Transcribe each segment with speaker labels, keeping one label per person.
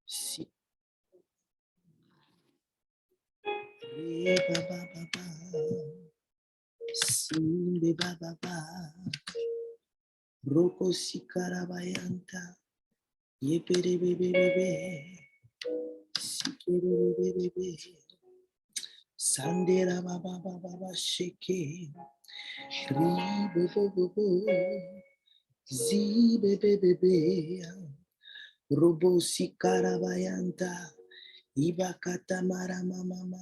Speaker 1: Si. Re ba ba ba ba. Simbe ba ba ba. Roko sikarabayanta. Yepere bebe bebe. Sikere bebe bebe. Sandera ba ba ba ba ba sheke. Ri bo bo bo bo. Zi bebe bebe. Robo sikarabayanta. Ibakata mara mama.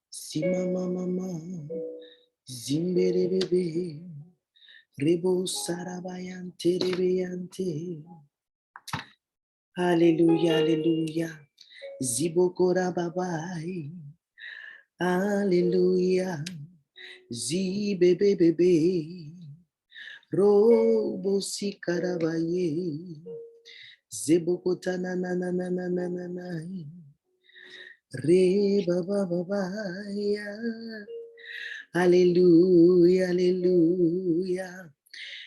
Speaker 1: Sima mama. Zimbere bebe. Rebo sarabayante rebeyante. Alléluia, alléluia. Zibokora babai. Alléluia. Zibebe bebe. Robo sikarabaye. Zebokota na na na na na na na na. Re baba babaya. Alléluia, alléluia.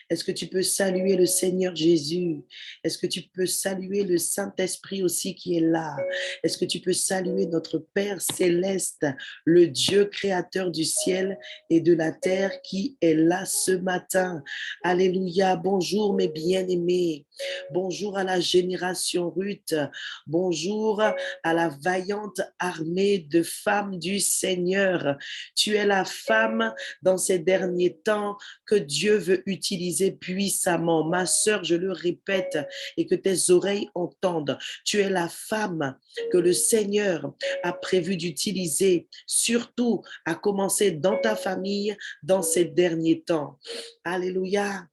Speaker 1: Est-ce que tu peux saluer le Seigneur Jésus? Est-ce que tu peux saluer le Saint-Esprit aussi qui est là? Est-ce que tu peux saluer notre Père céleste, le Dieu créateur du ciel et de la terre qui est là ce matin? Alléluia. Bonjour mes bien-aimés. Bonjour à la génération Ruth. Bonjour à la vaillante armée de femmes du Seigneur. Tu es la femme dans ces derniers temps que Dieu veut utiliser puissamment. Ma sœur, je le répète et que tes oreilles entendent. Tu es la femme que le Seigneur a prévu d'utiliser, surtout à commencer dans ta famille dans ces derniers temps. Alléluia.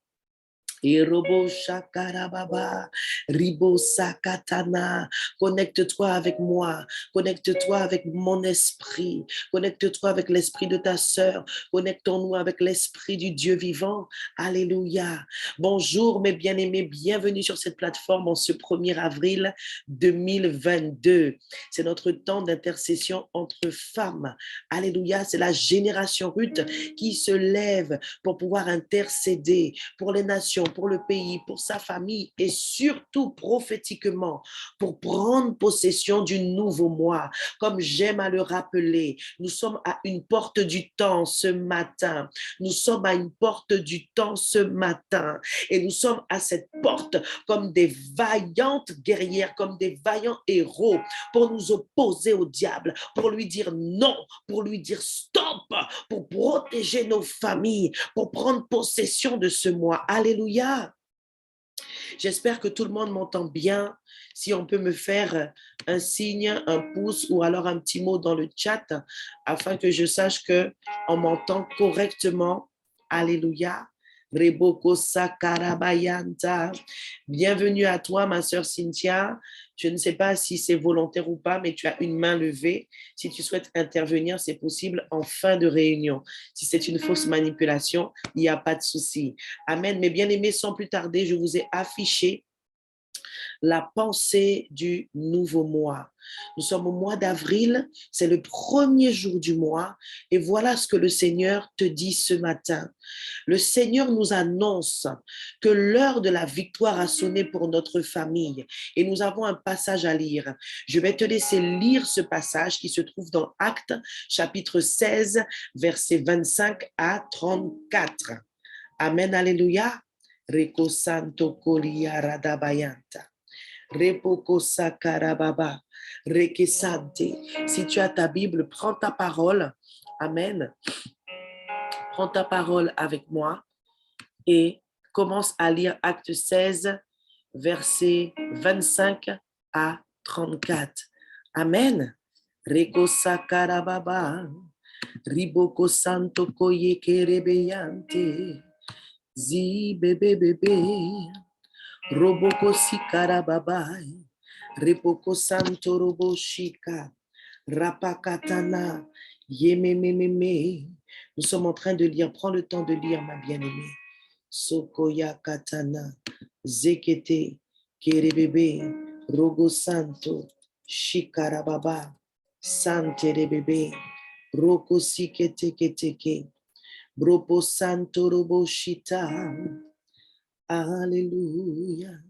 Speaker 1: Irobo shakarababa, ribo sakatana. Connecte-toi avec moi, connecte-toi avec mon esprit, connecte-toi avec l'esprit de ta sœur, connectons-nous avec l'esprit du Dieu vivant. Alléluia. Bonjour mes bien-aimés, bienvenue sur cette plateforme en ce 1er avril 2022. C'est notre temps d'intercession entre femmes. Alléluia, c'est la génération Ruth qui se lève pour pouvoir intercéder pour les nations, pour le pays, pour sa famille et surtout prophétiquement pour prendre possession du nouveau mois. Comme j'aime à le rappeler, nous sommes à une porte du temps ce matin. Nous sommes à une porte du temps ce matin et nous sommes à cette porte comme des vaillantes guerrières, comme des vaillants héros pour nous opposer au diable, pour lui dire non, pour lui dire stop, pour protéger nos familles, pour prendre possession de ce mois. Alléluia. J'espère que tout le monde m'entend bien. Si on peut me faire un signe, un pouce ou alors un petit mot dans le chat afin que je sache qu'on m'entend correctement. Alléluia. Reboko Sakarabayanta. Bienvenue à toi, ma sœur Cynthia. Je ne sais pas si c'est volontaire ou pas, mais tu as une main levée. Si tu souhaites intervenir, c'est possible en fin de réunion. Si c'est une fausse manipulation, il n'y a pas de souci. Amen. Mes bien-aimés, sans plus tarder, je vous ai affiché la pensée du nouveau mois. Nous sommes au mois d'avril, c'est le premier jour du mois et voilà ce que le Seigneur te dit ce matin. Le Seigneur nous annonce que l'heure de la victoire a sonné pour notre famille et nous avons un passage à lire. Je vais te laisser lire ce passage qui se trouve dans Actes chapitre 16, versets 25 à 34. Amen, alléluia. Reko santo kolia radabayanta. Repoko sakarababa. Rekesante. Si tu as ta Bible, prends ta parole. Amen. Prends ta parole avec moi et commence à lire Acte 16, versets 25 à 34. Amen. Reko sakarababa. Riboko santo koye kerebeyante. Zi bebe bebe, roboko sikara babai, repoko santo robo shika, rapakatana, yememememe. Nous sommes en train de lire, prends le temps de lire ma bien-aimée. Sokoya katana, zekete, kerebebe, rogo santo, shikara baba, sante rebebe, roko sikete keteke. Bropo santo robo shita. Alléluia.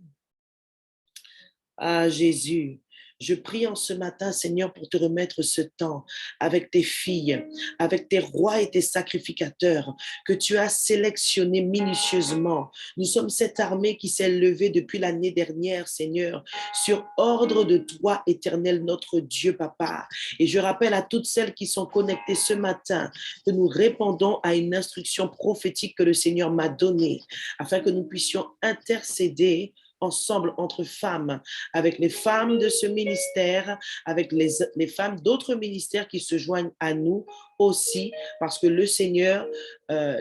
Speaker 1: Ah Jésus, Je prie en ce matin, Seigneur, pour te remettre ce temps avec tes filles, avec tes rois et tes sacrificateurs que tu as sélectionnés minutieusement. Nous sommes cette armée qui s'est levée depuis l'année dernière, Seigneur, sur ordre de toi, éternel, notre Dieu, Papa. Et je rappelle à toutes celles qui sont connectées ce matin que nous répondons à une instruction prophétique que le Seigneur m'a donnée afin que nous puissions intercéder ensemble entre femmes, avec les femmes de ce ministère, avec les femmes d'autres ministères qui se joignent à nous aussi, parce que le Seigneur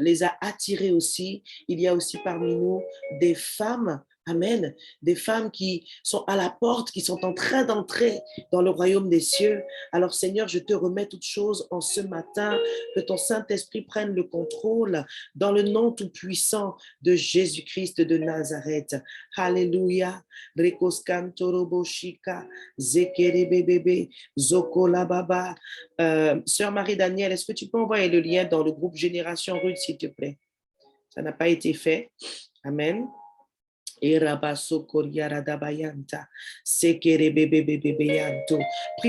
Speaker 1: les a attirées aussi. Il y a aussi parmi nous des femmes. Amen. Des femmes qui sont à la porte, qui sont en train d'entrer dans le royaume des cieux. Alors Seigneur, je te remets toutes choses en ce matin, que ton Saint-Esprit prenne le contrôle dans le nom tout-puissant de Jésus-Christ de Nazareth. Alléluia. Rekoskantoroboshika, zekerebebebe, zokolababa. Sœur Marie-Danielle, est-ce que tu peux envoyer le lien dans le groupe Génération Rude, s'il te plaît? Ça n'a pas été fait. Amen. Prie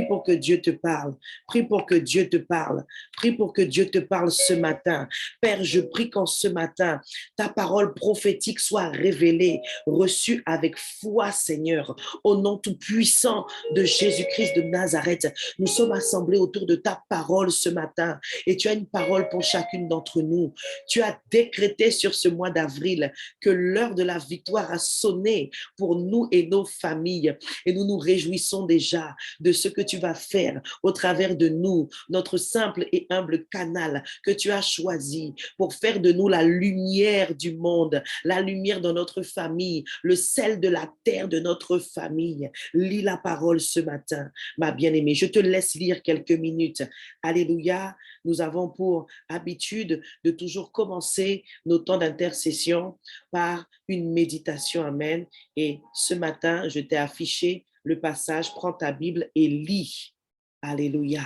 Speaker 1: pour que Dieu te parle. Prie pour que Dieu te parle. Prie pour que Dieu te parle ce matin. Père, je prie qu'en ce matin, ta parole prophétique soit révélée, reçue avec foi, Seigneur, au nom tout-puissant de Jésus-Christ de Nazareth. Nous sommes assemblés autour de ta parole ce matin et tu as une parole pour chacune d'entre nous. Tu as décrété sur ce mois d'avril que l'heure de la victoire a sonné pour nous et nos familles. Et nous nous réjouissons déjà de ce que tu vas faire au travers de nous, notre simple et humble canal que tu as choisi pour faire de nous la lumière du monde, la lumière dans notre famille, le sel de la terre de notre famille. Lis la parole ce matin, ma bien-aimée. Je te laisse lire quelques minutes. Alléluia. Nous avons pour habitude de toujours commencer nos temps d'intercession par une méditation. Amen. Et ce matin, je t'ai affiché le passage. Prends ta Bible et lis. Alléluia.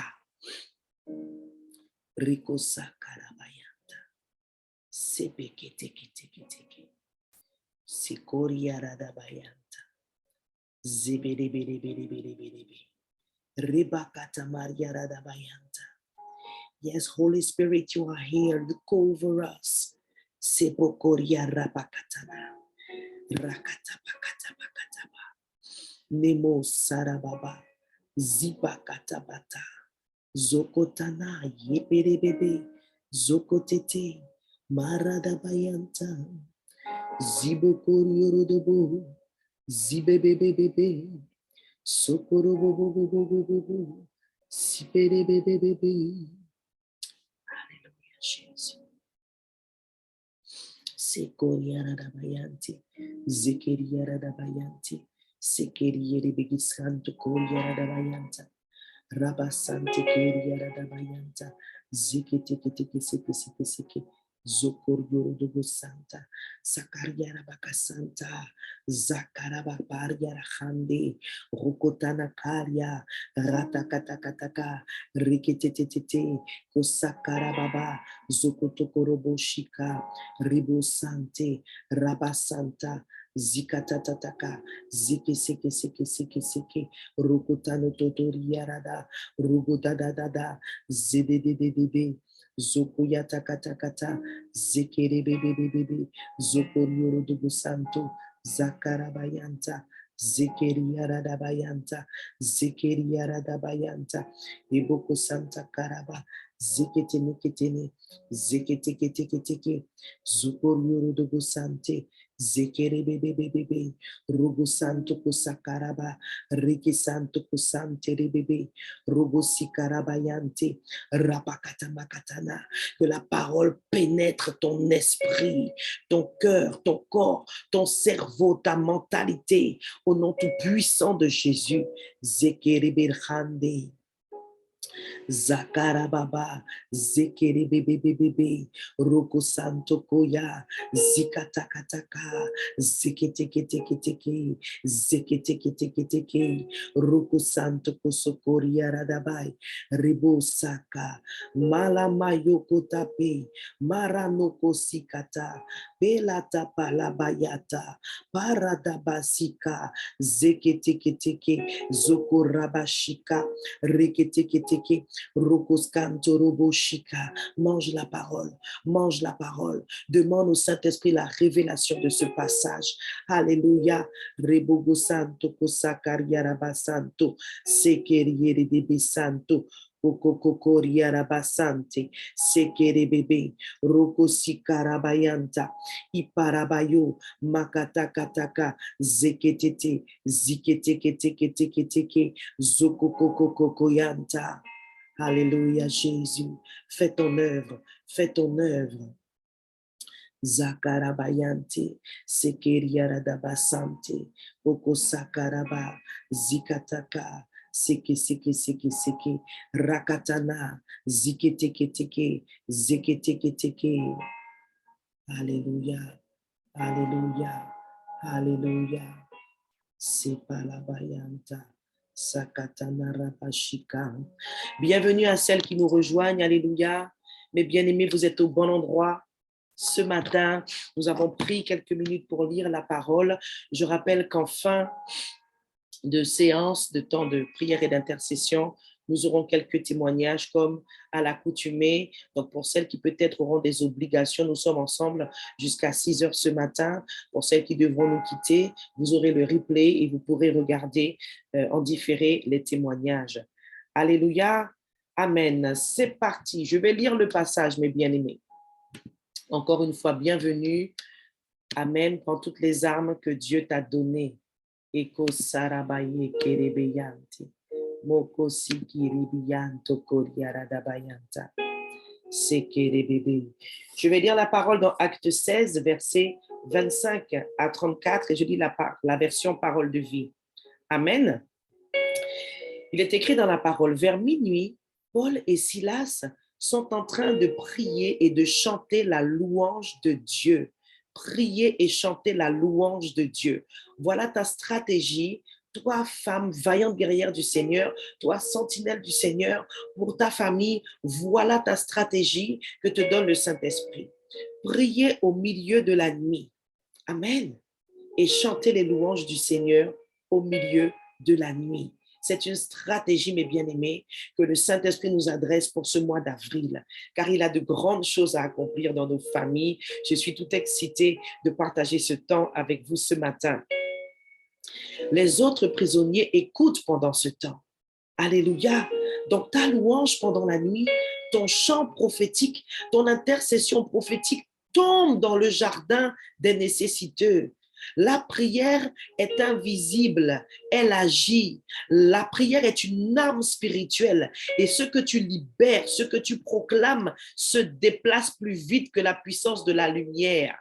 Speaker 1: Rikosa karabayanta. Sepeketeketeketeke. Sikoriaradabayanta. Zebedebedebedebedebe. Ribakata mariaradabayanta. Yes, Holy Spirit, you are here. Look over us. Sepokoria rapakatana. Rakatapakatabakataba. Nemo sarababa. Zibakatabata. Zokotana yeperebebe. Zokotete. Maradabayanta. Zibokoriorodobo. Zibebebebebe. Sokorobobobobobobo. Siperebebebebe. Alléluia, Jésus. Sekoriaradabayanti, Zekeriaradabayanti, Sekerieribigisanto Koriaradabayanta, Rabasante Keriaradabayanta, Zeketeketekesekeseke, Zokoriorodobo Santa, Sakariarabakasanta, Zakarabapariarahande, Rokotana Karia, Ratakatakataka, Riketetetete, Kosakarababa, Zokotokoroboshika, Ribo Sante, Rabasanta, Zikatataka, Zike Seke Seke Seke Seke, Rokotano Totoriarada, Rugodadada, Zedededede, Zokuyata Katakata, Zekerebebebebe, Zokoriorodobo Santo, Zakarabayanta, Zekeriaradabayanta, Zekeriaradabayanta, Iboko Santa Karaba, Zeketeneketene, Zeketeketeke, Zukoriorodobo Sante, Zekerebebebebe, Robo Santo Kusakaraba, Riki Santo Kusante Rebebe, Robo Sikarabayante, Rapakatamakatana, que la parole pénètre ton esprit, ton cœur, ton corps, ton cerveau, ta mentalité, au nom tout puissant de Jésus. Zekereberhande. Zakarababa, Zekere bebe bebe, Roko Santo Koya, Zikatakataka, Zeketeketeke, Zeketeketeke, Roko Santo Kosokoria Radabai, Ribo Saka, Malamayoko Tape, Maranoko Sikata, Belata Palabayata, Paradabasika, Zeketeketeke, Zokorabashika, Reketeketeke, Rokoskanto Roboshika. Mange la parole, mange la parole. Demande au Saint-Esprit la révélation de ce passage. Alléluia. Rebogo Santo, Kosakariaraba Santo, Sekeriere de Santo. Kokokokoriarabasante, Sekere bebe, Roko Sikarabayanta, Iparabayo, Makatakataka, Zeketete, Ziketeketeketeke, Zokokokokoyanta. Alléluia, Jésus. Fais ton œuvre, fais ton œuvre. Zakarabayante, Sekeriaradabasante, Oko Sakaraba, Zikataka, Seke, Rakatana, Ziketeketeke, Zeketeketeke. Alléluia, Alléluia, Alléluia. Sepalabayanta. Sakatana Rapashika. Bienvenue à celles qui nous rejoignent, alléluia. Mes bien-aimés, vous êtes au bon endroit. Ce matin, nous avons pris quelques minutes pour lire la parole. Je rappelle qu'en fin de séance, de temps de prière et d'intercession, nous aurons quelques témoignages comme à l'accoutumée. Donc, pour celles qui peut-être auront des obligations, nous sommes ensemble jusqu'à 6 heures ce matin. Pour celles qui devront nous quitter, vous aurez le replay et vous pourrez regarder en différé les témoignages. Alléluia. Amen. C'est parti. Je vais lire le passage, mes bien-aimés. Encore une fois, bienvenue. Amen. Prends toutes les armes que Dieu t'a données. Eko sarabaye kerebeyanti. Moko sikiribiyanto koriaradabayanta. Sekerebebe. Je vais lire la parole dans Acte 16, versets 25 à 34, et je lis la version parole de vie. Amen. Il est écrit dans la parole, vers minuit, Paul et Silas sont en train de prier et de chanter la louange de Dieu. Prier et chanter la louange de Dieu. Voilà ta stratégie, toi, femme vaillante guerrière du Seigneur, toi, sentinelle du Seigneur, pour ta famille, voilà ta stratégie que te donne le Saint-Esprit. Prier au milieu de la nuit. Amen. Et chanter les louanges du Seigneur au milieu de la nuit. C'est une stratégie, mes bien-aimés, que le Saint-Esprit nous adresse pour ce mois d'avril, car il a de grandes choses à accomplir dans nos familles. Je suis tout excitée de partager ce temps avec vous ce matin. Les autres prisonniers écoutent pendant ce temps. Alléluia. Donc ta louange pendant la nuit, ton chant prophétique, ton intercession prophétique tombe dans le jardin des nécessiteux. La prière est invisible, elle agit. La prière est une arme spirituelle et ce que tu libères, ce que tu proclames se déplace plus vite que la puissance de la lumière.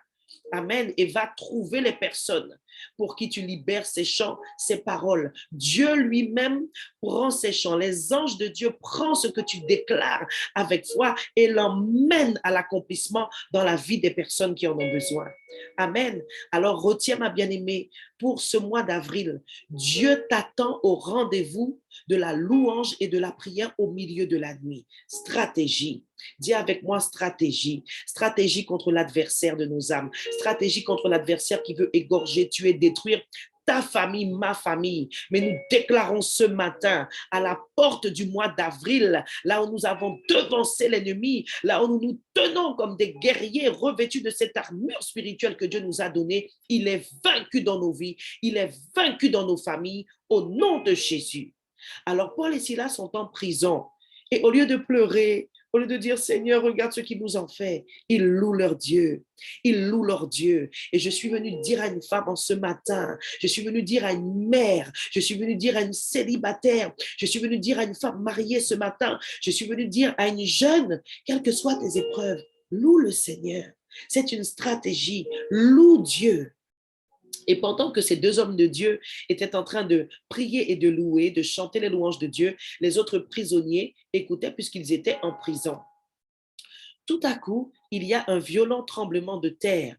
Speaker 1: Amen. Et va trouver les personnes pour qui tu libères ces chants, ces paroles. Dieu lui-même prend ces chants. Les anges de Dieu prennent ce que tu déclares avec foi et l'emmènent à l'accomplissement dans la vie des personnes qui en ont besoin. Amen. Alors retiens, ma bien-aimée, pour ce mois d'avril, Dieu t'attend au rendez-vous de la louange et de la prière au milieu de la nuit. Stratégie. Dis avec moi stratégie. Stratégie contre l'adversaire de nos âmes. Stratégie contre l'adversaire qui veut égorger, tuer, détruire ta famille, ma famille. Mais nous déclarons ce matin, à la porte du mois d'avril, là où nous avons devancé l'ennemi, là où nous nous tenons comme des guerriers revêtus de cette armure spirituelle que Dieu nous a donnée, il est vaincu dans nos vies, il est vaincu dans nos familles, au nom de Jésus. Alors Paul et Silas sont en prison et au lieu de pleurer, au lieu de dire, Seigneur, regarde ce qu'ils nous ont fait, ils louent leur Dieu. Ils louent leur Dieu. Et je suis venue dire à une femme en ce matin, je suis venue dire à une mère, je suis venue dire à une célibataire, je suis venue dire à une femme mariée ce matin, je suis venue dire à une jeune, quelles que soient tes épreuves, loue le Seigneur. C'est une stratégie. Loue Dieu. Et pendant que ces deux hommes de Dieu étaient en train de prier et de louer, de chanter les louanges de Dieu, les autres prisonniers écoutaient puisqu'ils étaient en prison. Tout à coup, il y a un violent tremblement de terre.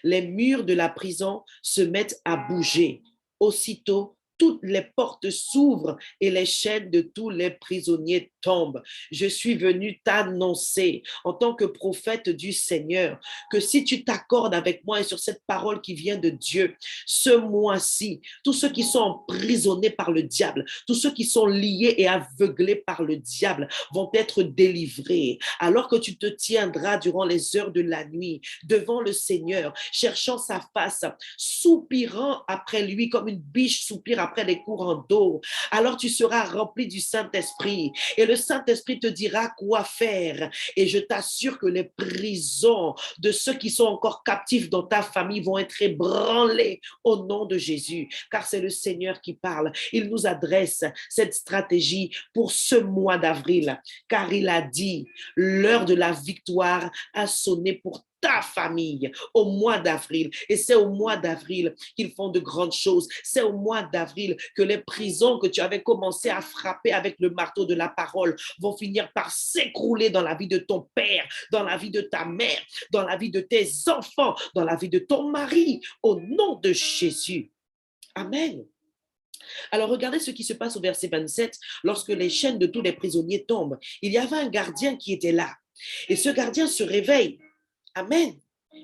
Speaker 1: Les murs de la prison se mettent à bouger. Aussitôt, toutes les portes s'ouvrent et les chaînes de tous les prisonniers tombent. Je suis venu t'annoncer en tant que prophète du Seigneur que si tu t'accordes avec moi et sur cette parole qui vient de Dieu, ce mois-ci, tous ceux qui sont emprisonnés par le diable, tous ceux qui sont liés et aveuglés par le diable vont être délivrés. Alors que tu te tiendras durant les heures de la nuit devant le Seigneur, cherchant sa face, soupirant après lui comme une biche soupire après les courants d'eau, alors tu seras rempli du Saint-Esprit et le Saint-Esprit te dira quoi faire. Et je t'assure que les prisons de ceux qui sont encore captifs dans ta famille vont être ébranlées au nom de Jésus, car c'est le Seigneur qui parle. Il nous adresse cette stratégie pour ce mois d'avril, car il a dit, l'heure de la victoire a sonné pour ta famille au mois d'avril. Et c'est au mois d'avril qu'ils font de grandes choses. C'est au mois d'avril que les prisons que tu avais commencé à frapper avec le marteau de la parole vont finir par s'écrouler dans la vie de ton père, dans la vie de ta mère, dans la vie de tes enfants, dans la vie de ton mari, au nom de Jésus. Amen. Alors regardez ce qui se passe au verset 27. Lorsque les chaînes de tous les prisonniers tombent, il y avait un gardien qui était là. Et ce gardien se réveille. Amen.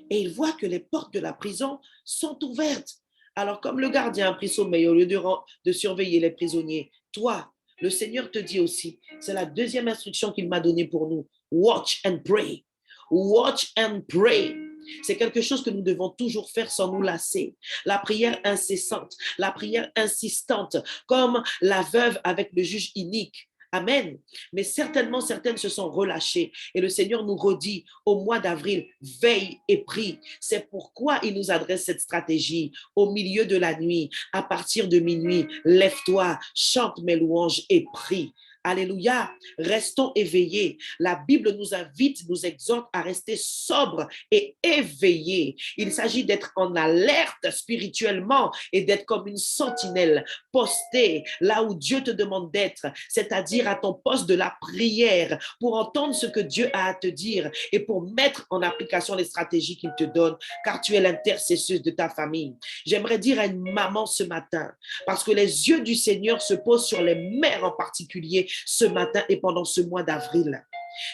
Speaker 1: Et il voit que les portes de la prison sont ouvertes. Alors, comme le gardien a pris sommeil au lieu de surveiller les prisonniers, toi, le Seigneur te dit aussi, c'est la deuxième instruction qu'il m'a donnée pour nous. Watch and pray. Watch and pray. C'est quelque chose que nous devons toujours faire sans nous lasser. La prière incessante, la prière insistante, comme la veuve avec le juge inique. Amen. Mais certainement, certaines se sont relâchées. Et le Seigneur nous redit au mois d'avril, veille et prie. C'est pourquoi il nous adresse cette stratégie. Au milieu de la nuit, à partir de minuit, lève-toi, chante mes louanges et prie. Alléluia, restons éveillés. La Bible nous invite, nous exhorte à rester sobres et éveillés. Il s'agit d'être en alerte spirituellement et d'être comme une sentinelle postée là où Dieu te demande d'être, c'est-à-dire à ton poste de la prière pour entendre ce que Dieu a à te dire et pour mettre en application les stratégies qu'il te donne, car tu es l'intercesseuse de ta famille. J'aimerais dire à une maman ce matin, parce que les yeux du Seigneur se posent sur les mères en particulier ce matin et pendant ce mois d'avril.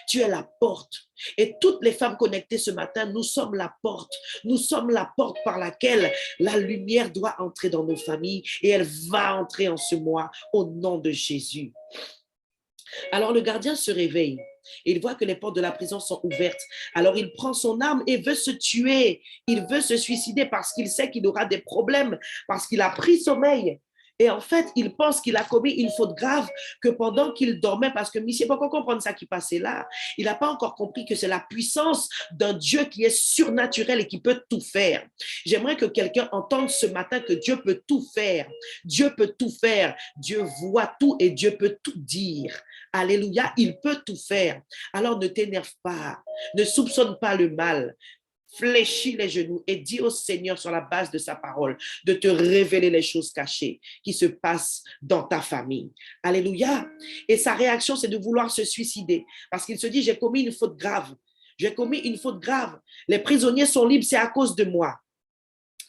Speaker 1: Tu es la porte. Et toutes les femmes connectées ce matin, nous sommes la porte. Nous sommes la porte par laquelle la lumière doit entrer dans nos familles et elle va entrer en ce mois au nom de Jésus. Alors le gardien se réveille. Et il voit que les portes de la prison sont ouvertes. Alors il prend son arme et veut se tuer. Il veut se suicider parce qu'il sait qu'il aura des problèmes, parce qu'il a pris sommeil. Et en fait, il pense qu'il a commis une faute grave que pendant qu'il dormait, parce que Monsieur peut pas comprendre ça qui passait là, il n'a pas encore compris que c'est la puissance d'un Dieu qui est surnaturel et qui peut tout faire. J'aimerais que quelqu'un entende ce matin que Dieu peut tout faire. Dieu peut tout faire. Dieu voit tout et Dieu peut tout dire. Alléluia, il peut tout faire. Alors ne t'énerve pas, ne soupçonne pas le mal. Fléchis les genoux et dis au Seigneur sur la base de sa parole de te révéler les choses cachées qui se passent dans ta famille. Alléluia. Et sa réaction, c'est de vouloir se suicider parce qu'il se dit, j'ai commis une faute grave. J'ai commis une faute grave. Les prisonniers sont libres, c'est à cause de moi.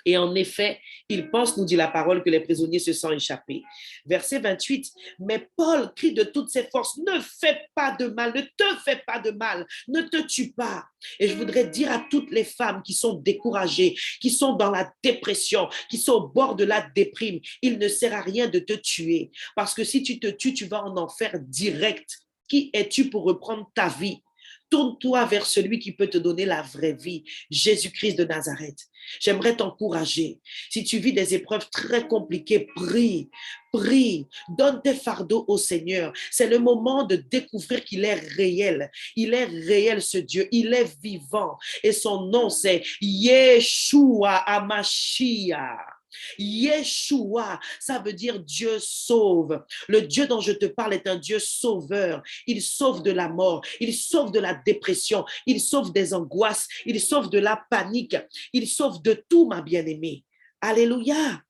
Speaker 1: Et en effet, il pense, nous dit la parole, que les prisonniers se sont échappés. Verset 28, mais Paul crie de toutes ses forces, ne fais pas de mal, ne te fais pas de mal, ne te tue pas. Et je voudrais dire à toutes les femmes qui sont découragées, qui sont dans la dépression, qui sont au bord de la déprime, il ne sert à rien de te tuer. Parce que si tu te tues, tu vas en enfer direct. Qui es-tu pour reprendre ta vie? Tourne-toi vers celui qui peut te donner la vraie vie, Jésus-Christ de Nazareth. J'aimerais t'encourager. Si tu vis des épreuves très compliquées, prie, prie, donne tes fardeaux au Seigneur. C'est le moment de découvrir qu'il est réel. Il est réel, ce Dieu. Il est vivant. Et son nom, c'est Yeshua Hamashiach. Yeshua, ça veut dire Dieu sauve. Le Dieu dont je te parle est un Dieu sauveur. Il sauve de la mort, il sauve de la dépression, il sauve des angoisses, il sauve de la panique, il sauve de tout, ma bien-aimée. Alléluia.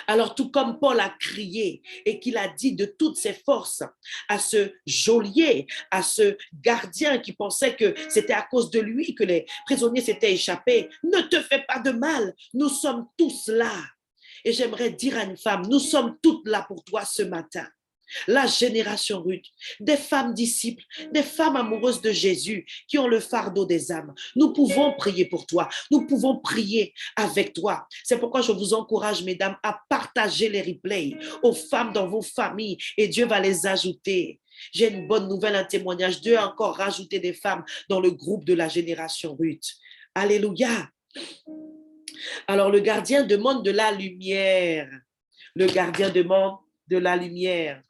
Speaker 1: Alors, tout comme Paul a crié et qu'il a dit de toutes ses forces à ce geôlier, à ce gardien qui pensait que c'était à cause de lui que les prisonniers s'étaient échappés, ne te fais pas de mal, nous sommes tous là. Et j'aimerais dire à une femme, nous sommes toutes là pour toi ce matin. La génération Ruth, des femmes disciples, des femmes amoureuses de Jésus qui ont le fardeau des âmes. Nous pouvons prier pour toi. Nous pouvons prier avec toi. C'est pourquoi je vous encourage, mesdames, à partager les replays aux femmes dans vos familles et Dieu va les ajouter. J'ai une bonne nouvelle, un témoignage. Dieu a encore rajouté des femmes dans le groupe de la génération Ruth. Alléluia. Alors le gardien demande de la lumière. Le gardien demande de la lumière.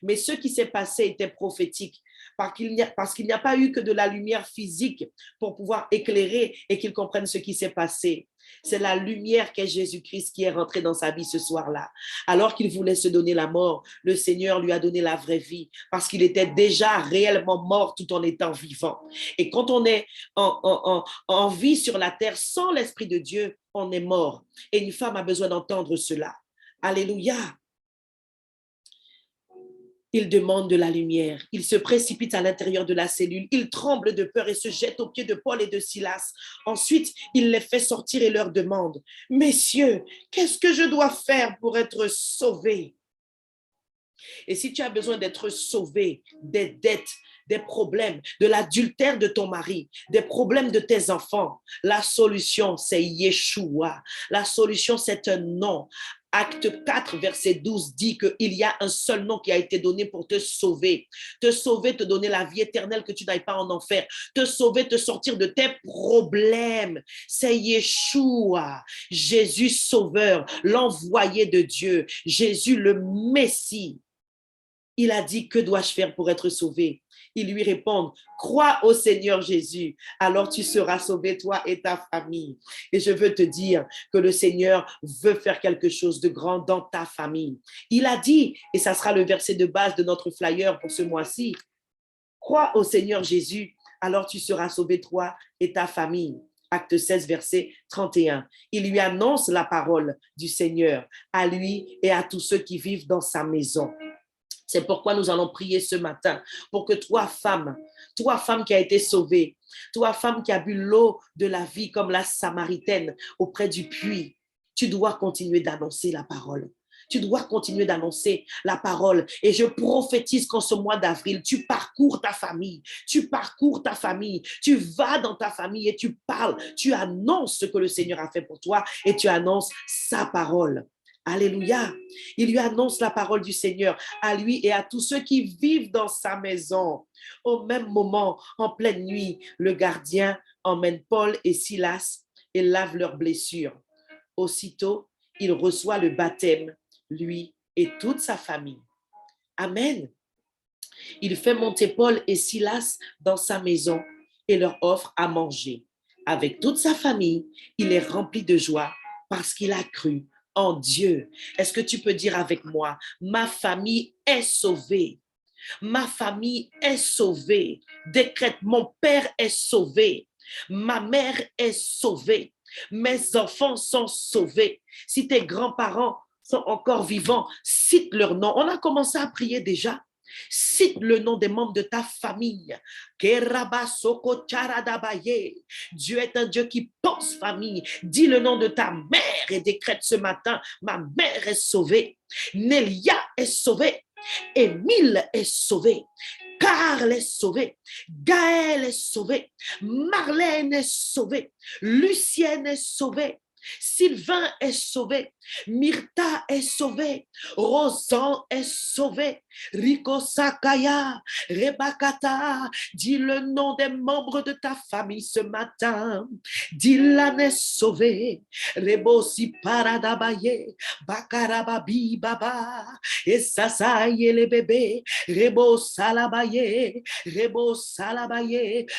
Speaker 1: Mais ce qui s'est passé était prophétique parce qu'il n'y a pas eu que de la lumière physique pour pouvoir éclairer et qu'ils comprennent ce qui s'est passé. C'est la lumière qu'est Jésus-Christ qui est rentré dans sa vie ce soir-là. Alors qu'il voulait se donner la mort, le Seigneur lui a donné la vraie vie parce qu'il était déjà réellement mort tout en étant vivant. Et quand on est en vie sur la terre sans l'Esprit de Dieu, on est mort. Et une femme a besoin d'entendre cela. Alléluia. Il demande de la lumière. Il se précipite à l'intérieur de la cellule. Il tremble de peur et se jette aux pieds de Paul et de Silas. Ensuite, il les fait sortir et leur demande, « Messieurs, qu'est-ce que je dois faire pour être sauvé? » Et si tu as besoin d'être sauvé des dettes, des problèmes, de l'adultère de ton mari, des problèmes de tes enfants, la solution, c'est Yeshua. La solution, c'est un nom. Acte 4, verset 12 dit qu'il y a un seul nom qui a été donné pour te sauver, te donner la vie éternelle, que tu n'ailles pas en enfer, te sauver, te sortir de tes problèmes. C'est Yeshua, Jésus sauveur, l'envoyé de Dieu, Jésus le Messie. Il a dit, que dois-je faire pour être sauvé? Ils lui répondent, crois au Seigneur Jésus, alors tu seras sauvé, toi et ta famille. Et je veux te dire que le Seigneur veut faire quelque chose de grand dans ta famille. Il a dit, et ça sera le verset de base de notre flyer pour ce mois-ci, crois au Seigneur Jésus, alors tu seras sauvé, toi et ta famille. Acte 16, verset 31. Il lui annonce la parole du Seigneur à lui et à tous ceux qui vivent dans sa maison. C'est pourquoi nous allons prier ce matin pour que toi, femme qui a été sauvée, toi, femme qui a bu l'eau de la vie comme la Samaritaine auprès du puits, tu dois continuer d'annoncer la parole. Tu dois continuer d'annoncer la parole. Et je prophétise qu'en ce mois d'avril, tu parcours ta famille. Tu vas dans ta famille et tu parles. Tu annonces ce que le Seigneur a fait pour toi et tu annonces sa parole. Alléluia. Il lui annonce la parole du Seigneur à lui et à tous ceux qui vivent dans sa maison. Au même moment, en pleine nuit, le gardien emmène Paul et Silas et lave leurs blessures. Aussitôt, il reçoit le baptême, lui et toute sa famille. Amen. Il fait monter Paul et Silas dans sa maison et leur offre à manger. Avec toute sa famille, il est rempli de joie parce qu'il a cru en Dieu. Est-ce que tu peux dire avec moi, ma famille est sauvée. Ma famille est sauvée. Décrète, mon père est sauvé. Ma mère est sauvée. Mes enfants sont sauvés. Si tes grands-parents sont encore vivants, cite leur nom. On a commencé à prier déjà. Cite le nom des membres de ta famille. Dieu est un Dieu qui pense famille. Dis le nom de ta mère et décrète ce matin, ma mère est sauvée. Nélia est sauvée. Émile est sauvé. Carl est sauvé. Gaël est sauvé. Marlène est sauvée. Lucienne est sauvée. Sylvain est sauvé, Myrtha est sauvée, Rosan est sauvé, Rico Sakaya, Rebakata, dis le nom des membres de ta famille ce matin, Dylan est sauvé, Rebosi Paradabaye, Bakarababi Baba, et Sasaye les bébés, Rebo Salabaye,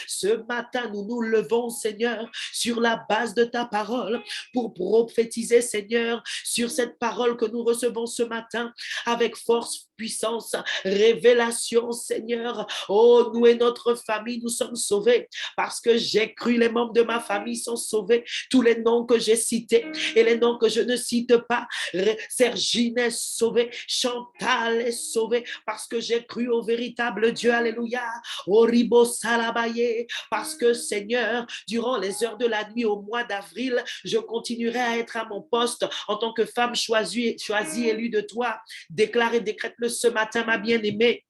Speaker 1: ce matin nous nous levons Seigneur sur la base de ta parole, pour prophétiser, Seigneur, sur cette parole que nous recevons ce matin avec force puissance, révélation, Seigneur. Oh, nous et notre famille, nous sommes sauvés parce que j'ai cru, les membres de ma famille sont sauvés. Tous les noms que j'ai cités et les noms que je ne cite pas, Sergine est sauvée, Chantal est sauvée parce que j'ai cru au véritable Dieu. Alléluia. Oribo Salabaye, parce que Seigneur, durant les heures de la nuit au mois d'avril, je continuerai à être à mon poste en tant que femme choisie, élue de toi. Déclare et décrète-le ce matin, ma bien-aimée.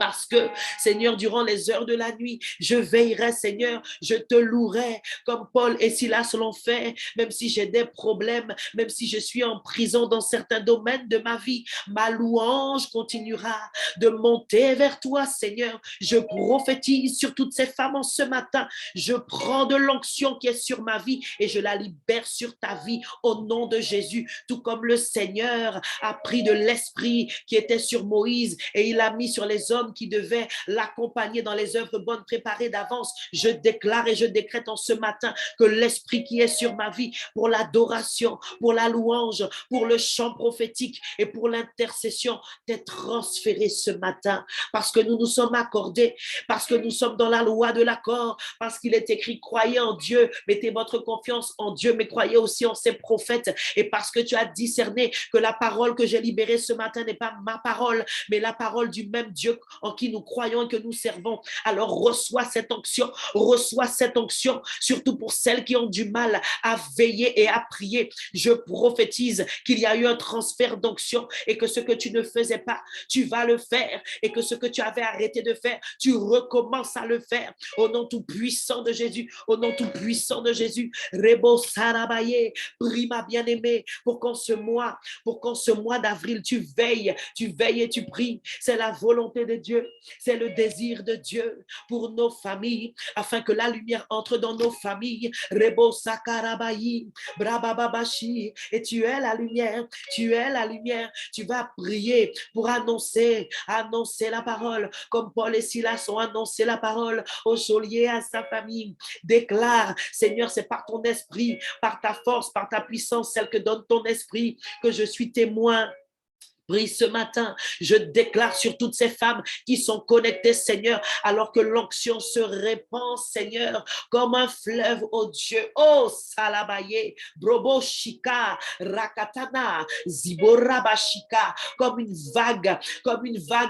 Speaker 1: Parce que, Seigneur, durant les heures de la nuit, je veillerai, Seigneur, je te louerai comme Paul et Silas l'ont fait, même si j'ai des problèmes, même si je suis en prison dans certains domaines de ma vie, ma louange continuera de monter vers toi, Seigneur. Je prophétise sur toutes ces femmes en ce matin. Je prends de l'onction qui est sur ma vie et je la libère sur ta vie au nom de Jésus, tout comme le Seigneur a pris de l'esprit qui était sur Moïse et il l'a mis sur les hommes qui devaient l'accompagner dans les œuvres bonnes préparées d'avance. Je déclare et je décrète en ce matin que l'esprit qui est sur ma vie pour l'adoration, pour la louange, pour le chant prophétique et pour l'intercession t'est transféré ce matin parce que nous nous sommes accordés, parce que nous sommes dans la loi de l'accord, parce qu'il est écrit croyez en Dieu, mettez votre confiance en Dieu, mais croyez aussi en ses prophètes, et parce que tu as discerné que la parole que j'ai libérée ce matin n'est pas ma parole, mais la parole du même Dieu en qui nous croyons et que nous servons. Alors reçois cette onction, surtout pour celles qui ont du mal à veiller et à prier. Je prophétise qu'il y a eu un transfert d'onction et que ce que tu ne faisais pas, tu vas le faire, et que ce que tu avais arrêté de faire, tu recommences à le faire. Au nom tout puissant de Jésus, au nom tout puissant de Jésus, Rebo Sarabaye, prie ma bien-aimée pour qu'en ce mois d'avril, tu veilles et tu pries. C'est la volonté de Dieu, c'est le désir de Dieu pour nos familles, afin que la lumière entre dans nos familles. Rebo Sakarabayi, Brabababashi, et tu es la lumière, tu vas prier pour annoncer la parole, comme Paul et Silas ont annoncé la parole au geôlier, à sa famille. Déclare, Seigneur, c'est par ton esprit, par ta force, par ta puissance, celle que donne ton esprit, que je suis témoin. Prie ce matin, je déclare sur toutes ces femmes qui sont connectées, Seigneur, alors que l'onction se répand, Seigneur, comme un fleuve, oh Dieu. Oh, Salabaye, Brobo Shika, Rakatana, Ziborabashika, comme une vague,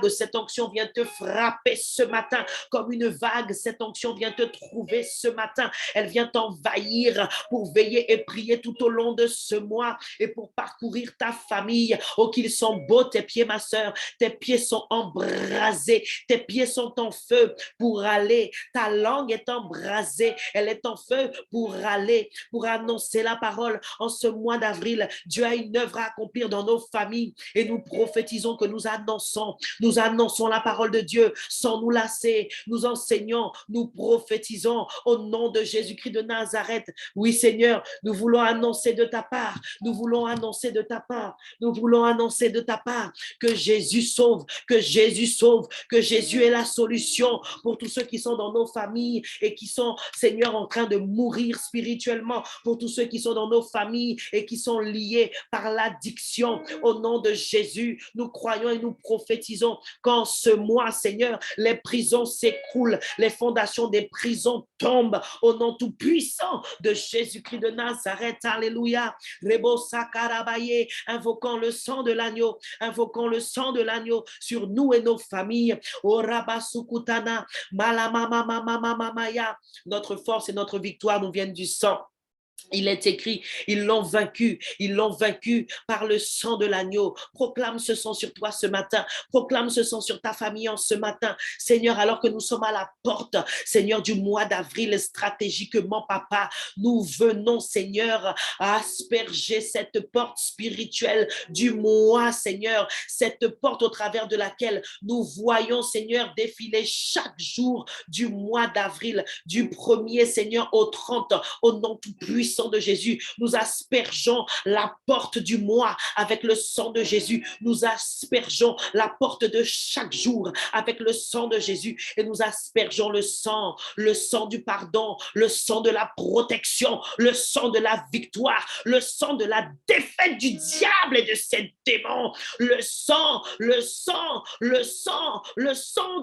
Speaker 1: cette onction vient te frapper ce matin, comme une vague, cette onction vient te trouver ce matin. Elle vient t'envahir pour veiller et prier tout au long de ce mois et pour parcourir ta famille. Oh, qu'ils sont beaux tes pieds, ma sœur, tes pieds sont embrasés, tes pieds sont en feu pour aller, ta langue est embrasée, elle est en feu pour aller, pour annoncer la parole. En ce mois d'avril, Dieu a une œuvre à accomplir dans nos familles et nous prophétisons que nous annonçons la parole de Dieu sans nous lasser, nous enseignons, nous prophétisons au nom de Jésus-Christ de Nazareth. Oui, Seigneur, nous voulons annoncer de ta part, nous voulons annoncer de ta part part que Jésus sauve, que Jésus est la solution pour tous ceux qui sont dans nos familles et qui sont, Seigneur, en train de mourir spirituellement, pour tous ceux qui sont dans nos familles et qui sont liés par l'addiction. Au nom de Jésus, nous croyons et nous prophétisons qu'en ce mois, Seigneur, les prisons s'écroulent, les fondations des prisons tombent au nom tout puissant de Jésus-Christ de Nazareth. Alléluia. Rebo Sakarabaye, invoquant le sang de l'agneau, sur nous et nos familles. Oh Rabasukutana, Malamamamamamamaya. Notre force et notre victoire nous viennent du sang. Il est écrit, ils l'ont vaincu par le sang de l'agneau. Proclame ce sang sur toi ce matin, proclame ce sang sur ta famille en ce matin, Seigneur, alors que nous sommes à la porte, Seigneur, du mois d'avril, stratégiquement, Papa, nous venons, Seigneur, à asperger cette porte spirituelle du mois, Seigneur, cette porte au travers de laquelle nous voyons, Seigneur, défiler chaque jour du mois d'avril, du 1er, Seigneur, au 30, au nom tout puissant puissant de Jésus, nous aspergeons la porte du mois avec le sang de Jésus. Nous aspergeons la porte de chaque jour avec le sang de Jésus et nous aspergeons le sang du pardon, le sang de la protection, le sang de la victoire, le sang de la défaite du diable et de ses démons. Le sang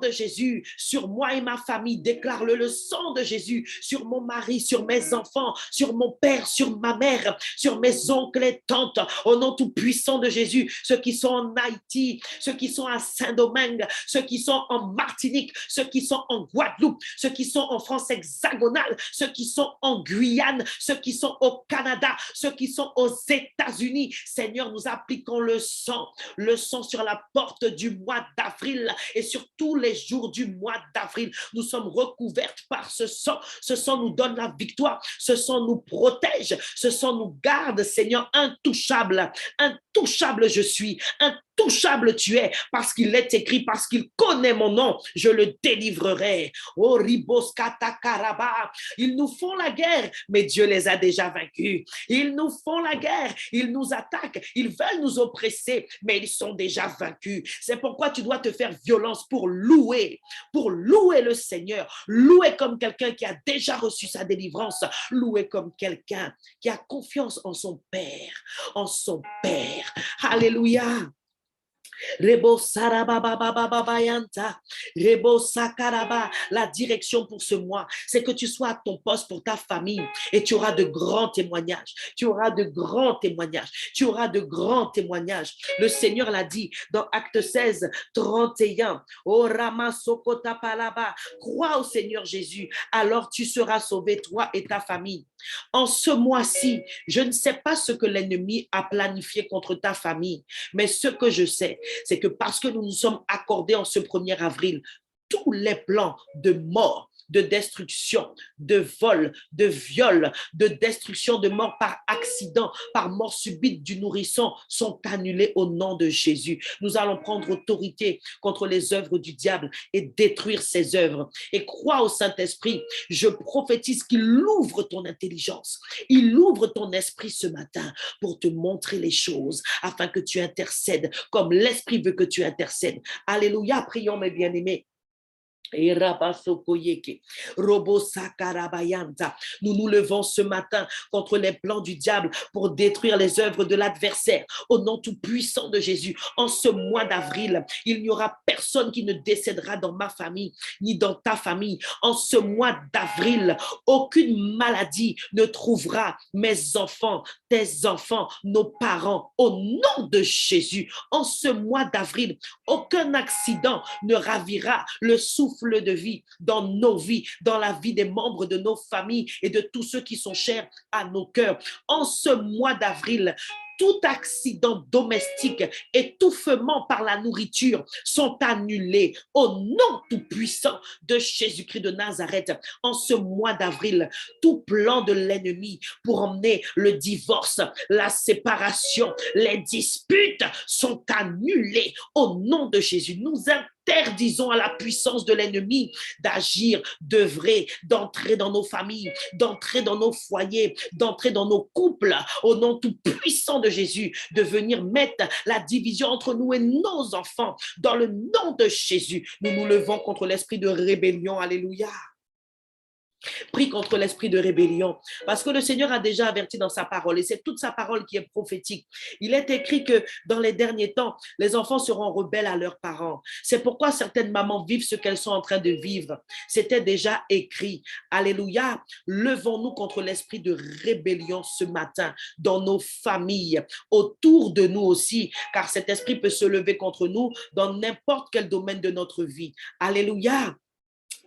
Speaker 1: de Jésus sur moi et ma famille. Déclare-le, le sang de Jésus sur mon mari, sur mes enfants, sur mon père, sur ma mère, sur mes oncles et tantes. Au nom tout puissant de Jésus, ceux qui sont en Haïti, ceux qui sont à Saint-Domingue, ceux qui sont en Martinique, ceux qui sont en Guadeloupe, ceux qui sont en France hexagonale, ceux qui sont en Guyane, ceux qui sont au Canada, ceux qui sont aux États-Unis. Seigneur, nous appliquons le sang sur la porte du mois d'avril et sur tous les jours du mois d'avril. Nous sommes recouvertes par ce sang. Ce sang nous donne la victoire. Ce sang nous protège. Ce sang nous garde, Seigneur, intouchable. Intouchable je suis. Intouchable tu es, parce qu'il est écrit, parce qu'il connaît mon nom, je le délivrerai. Oh, riboskata karaba. Ils nous font la guerre, mais Dieu les a déjà vaincus. Ils nous font la guerre, ils nous attaquent, ils veulent nous oppresser, mais ils sont déjà vaincus. C'est pourquoi tu dois te faire violence pour louer le Seigneur, louer comme quelqu'un qui a déjà reçu sa délivrance, louer comme quelqu'un qui a confiance en son Père, en son Père. Alléluia. Rebo Sarababababayanta, Rebo Sakaraba. La direction pour ce mois, c'est que tu sois à ton poste pour ta famille et tu auras de grands témoignages. Tu auras de grands témoignages. Tu auras de grands témoignages. Le Seigneur l'a dit dans Acte 16, 31. Oh Rama Sokota Palaba. Crois au Seigneur Jésus, alors tu seras sauvé, toi et ta famille. En ce mois-ci, je ne sais pas ce que l'ennemi a planifié contre ta famille, mais ce que je sais, c'est que parce que nous nous sommes accordés en ce 1er avril, tous les plans de mort, de destruction, de vol, de viol, de destruction, de mort par accident, par mort subite du nourrisson sont annulés au nom de Jésus. Nous allons prendre autorité contre les œuvres du diable et détruire ses œuvres. Et crois au Saint-Esprit, je prophétise qu'il ouvre ton intelligence, il ouvre ton esprit ce matin pour te montrer les choses afin que tu intercèdes comme l'Esprit veut que tu intercèdes. Alléluia, prions mes bien-aimés. Nous nous levons ce matin contre les plans du diable pour détruire les œuvres de l'adversaire au nom tout puissant de Jésus. En ce mois d'avril, il n'y aura personne qui ne décédera dans ma famille ni dans ta famille. En ce mois d'avril, aucune maladie ne trouvera mes enfants, tes enfants, nos parents au nom de Jésus. En ce mois d'avril, aucun accident ne ravira le souffle de vie dans nos vies, dans la vie des membres de nos familles et de tous ceux qui sont chers à nos cœurs. En ce mois d'avril, tout accident domestique, étouffement par la nourriture sont annulés au nom tout-puissant de Jésus-Christ de Nazareth. En ce mois d'avril, tout plan de l'ennemi pour emmener le divorce, la séparation, les disputes sont annulés au nom de Jésus. Nous interdisons à la puissance de l'ennemi d'agir, d'œuvrer, d'entrer dans nos familles, d'entrer dans nos foyers, d'entrer dans nos couples, au nom tout puissant de Jésus, de venir mettre la division entre nous et nos enfants. Dans le nom de Jésus, nous nous levons contre l'esprit de rébellion. Alléluia. Prie contre l'esprit de rébellion, parce que le Seigneur a déjà averti dans sa parole, et c'est toute sa parole qui est prophétique. Il est écrit que dans les derniers temps, les enfants seront rebelles à leurs parents. C'est pourquoi certaines mamans vivent ce qu'elles sont en train de vivre. C'était déjà écrit. Alléluia. Levons-nous contre l'esprit de rébellion ce matin, dans nos familles, autour de nous aussi, car cet esprit peut se lever contre nous dans n'importe quel domaine de notre vie. Alléluia.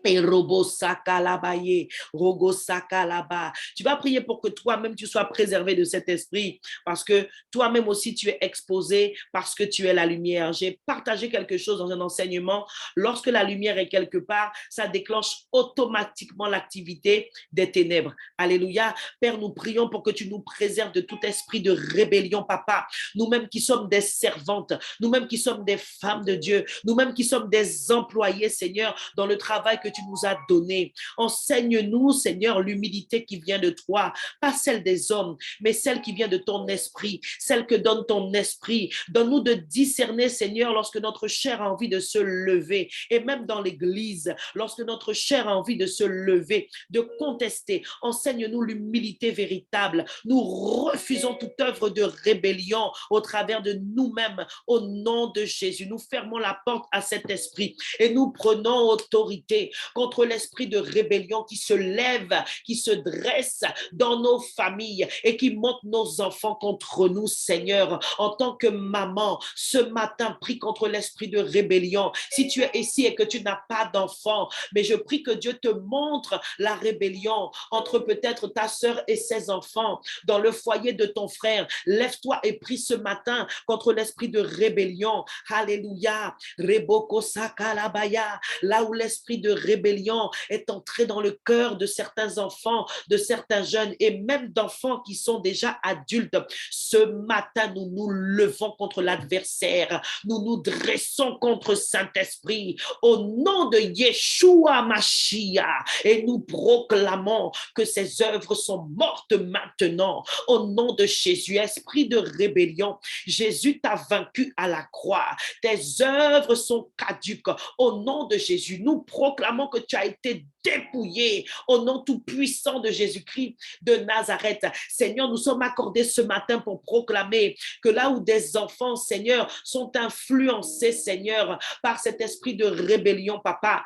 Speaker 1: Et robo sakalabaye, rogo sakalaba. Tu vas prier pour que toi-même tu sois préservé de cet esprit, parce que toi-même aussi tu es exposé, parce que tu es la lumière. J'ai partagé quelque chose dans un enseignement. Lorsque la lumière est quelque part, ça déclenche automatiquement l'activité des ténèbres. Alléluia. Père, nous prions pour que tu nous préserves de tout esprit de rébellion, papa. Nous-mêmes qui sommes des servantes, nous-mêmes qui sommes des femmes de Dieu, nous-mêmes qui sommes des employés, Seigneur, dans le travail que que tu nous as donné. Enseigne-nous, Seigneur, l'humilité qui vient de toi, pas celle des hommes, mais celle qui vient de ton esprit, celle que donne ton esprit. Donne-nous de discerner, Seigneur, lorsque notre chair a envie de se lever, et même dans l'église, lorsque notre chair a envie de se lever, de contester. Enseigne-nous l'humilité véritable. Nous refusons toute œuvre de rébellion au travers de nous-mêmes, au nom de Jésus. Nous fermons la porte à cet esprit et nous prenons autorité contre l'esprit de rébellion qui se lève, qui se dresse dans nos familles et qui monte nos enfants contre nous, Seigneur. En tant que maman, ce matin, prie contre l'esprit de rébellion. Si tu es ici et que tu n'as pas d'enfant, mais je prie que Dieu te montre la rébellion entre peut-être ta sœur et ses enfants dans le foyer de ton frère. Lève-toi et prie ce matin contre l'esprit de rébellion. Alléluia. Reboko sakalabaya. Là où l'esprit de rébellion est entré dans le cœur de certains enfants, de certains jeunes et même d'enfants qui sont déjà adultes. Ce matin, nous nous levons contre l'adversaire. Nous nous dressons contre Saint-Esprit au nom de Yeshua Mashiach et nous proclamons que ces œuvres sont mortes maintenant au nom de Jésus. Esprit de rébellion, Jésus t'a vaincu à la croix. Tes œuvres sont caduques au nom de Jésus. Nous proclamons que tu as été dépouillé au nom tout puissant de Jésus-Christ de Nazareth. Seigneur, nous sommes accordés ce matin pour proclamer que là où des enfants, Seigneur, sont influencés, Seigneur, par cet esprit de rébellion, Papa,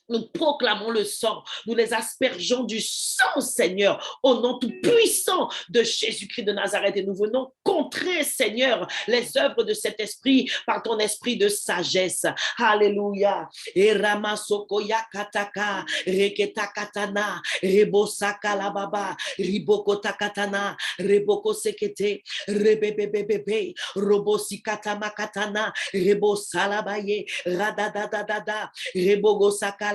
Speaker 1: nous proclamons le sang, nous les aspergeons du sang, Seigneur, au nom tout puissant de Jésus-Christ de Nazareth. Et nous venons contrer, Seigneur, les œuvres de cet esprit par ton esprit de sagesse. Alléluia. Et Ramasokoya Kataka, Reketa Katana, Rebo Sakalababa, Riboko Takatana, Reboko Sekete, Rebebebebebe, Robo Sikatama Katana, Rebo Salabaye, Radadadadada, Rebogo Sakala.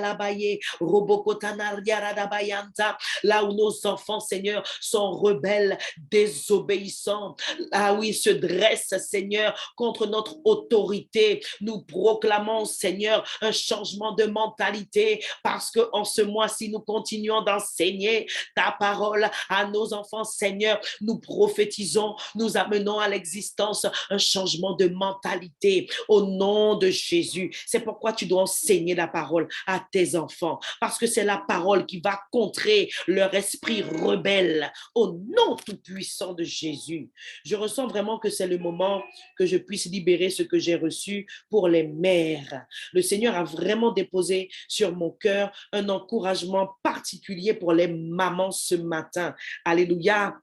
Speaker 1: Là où nos enfants, Seigneur, sont rebelles, désobéissants, là où ils se dressent, Seigneur, contre notre autorité, nous proclamons, Seigneur, un changement de mentalité parce qu'en ce mois-ci, nous continuons d'enseigner ta parole à nos enfants, Seigneur. Nous prophétisons, nous amenons à l'existence un changement de mentalité au nom de Jésus. C'est pourquoi tu dois enseigner la parole à tes enfants, parce que c'est la parole qui va contrer leur esprit rebelle au nom tout puissant de Jésus. Je ressens vraiment que c'est le moment que je puisse libérer ce que j'ai reçu pour les mères. Le Seigneur a vraiment déposé sur mon cœur un encouragement particulier pour les mamans ce matin. Alléluia.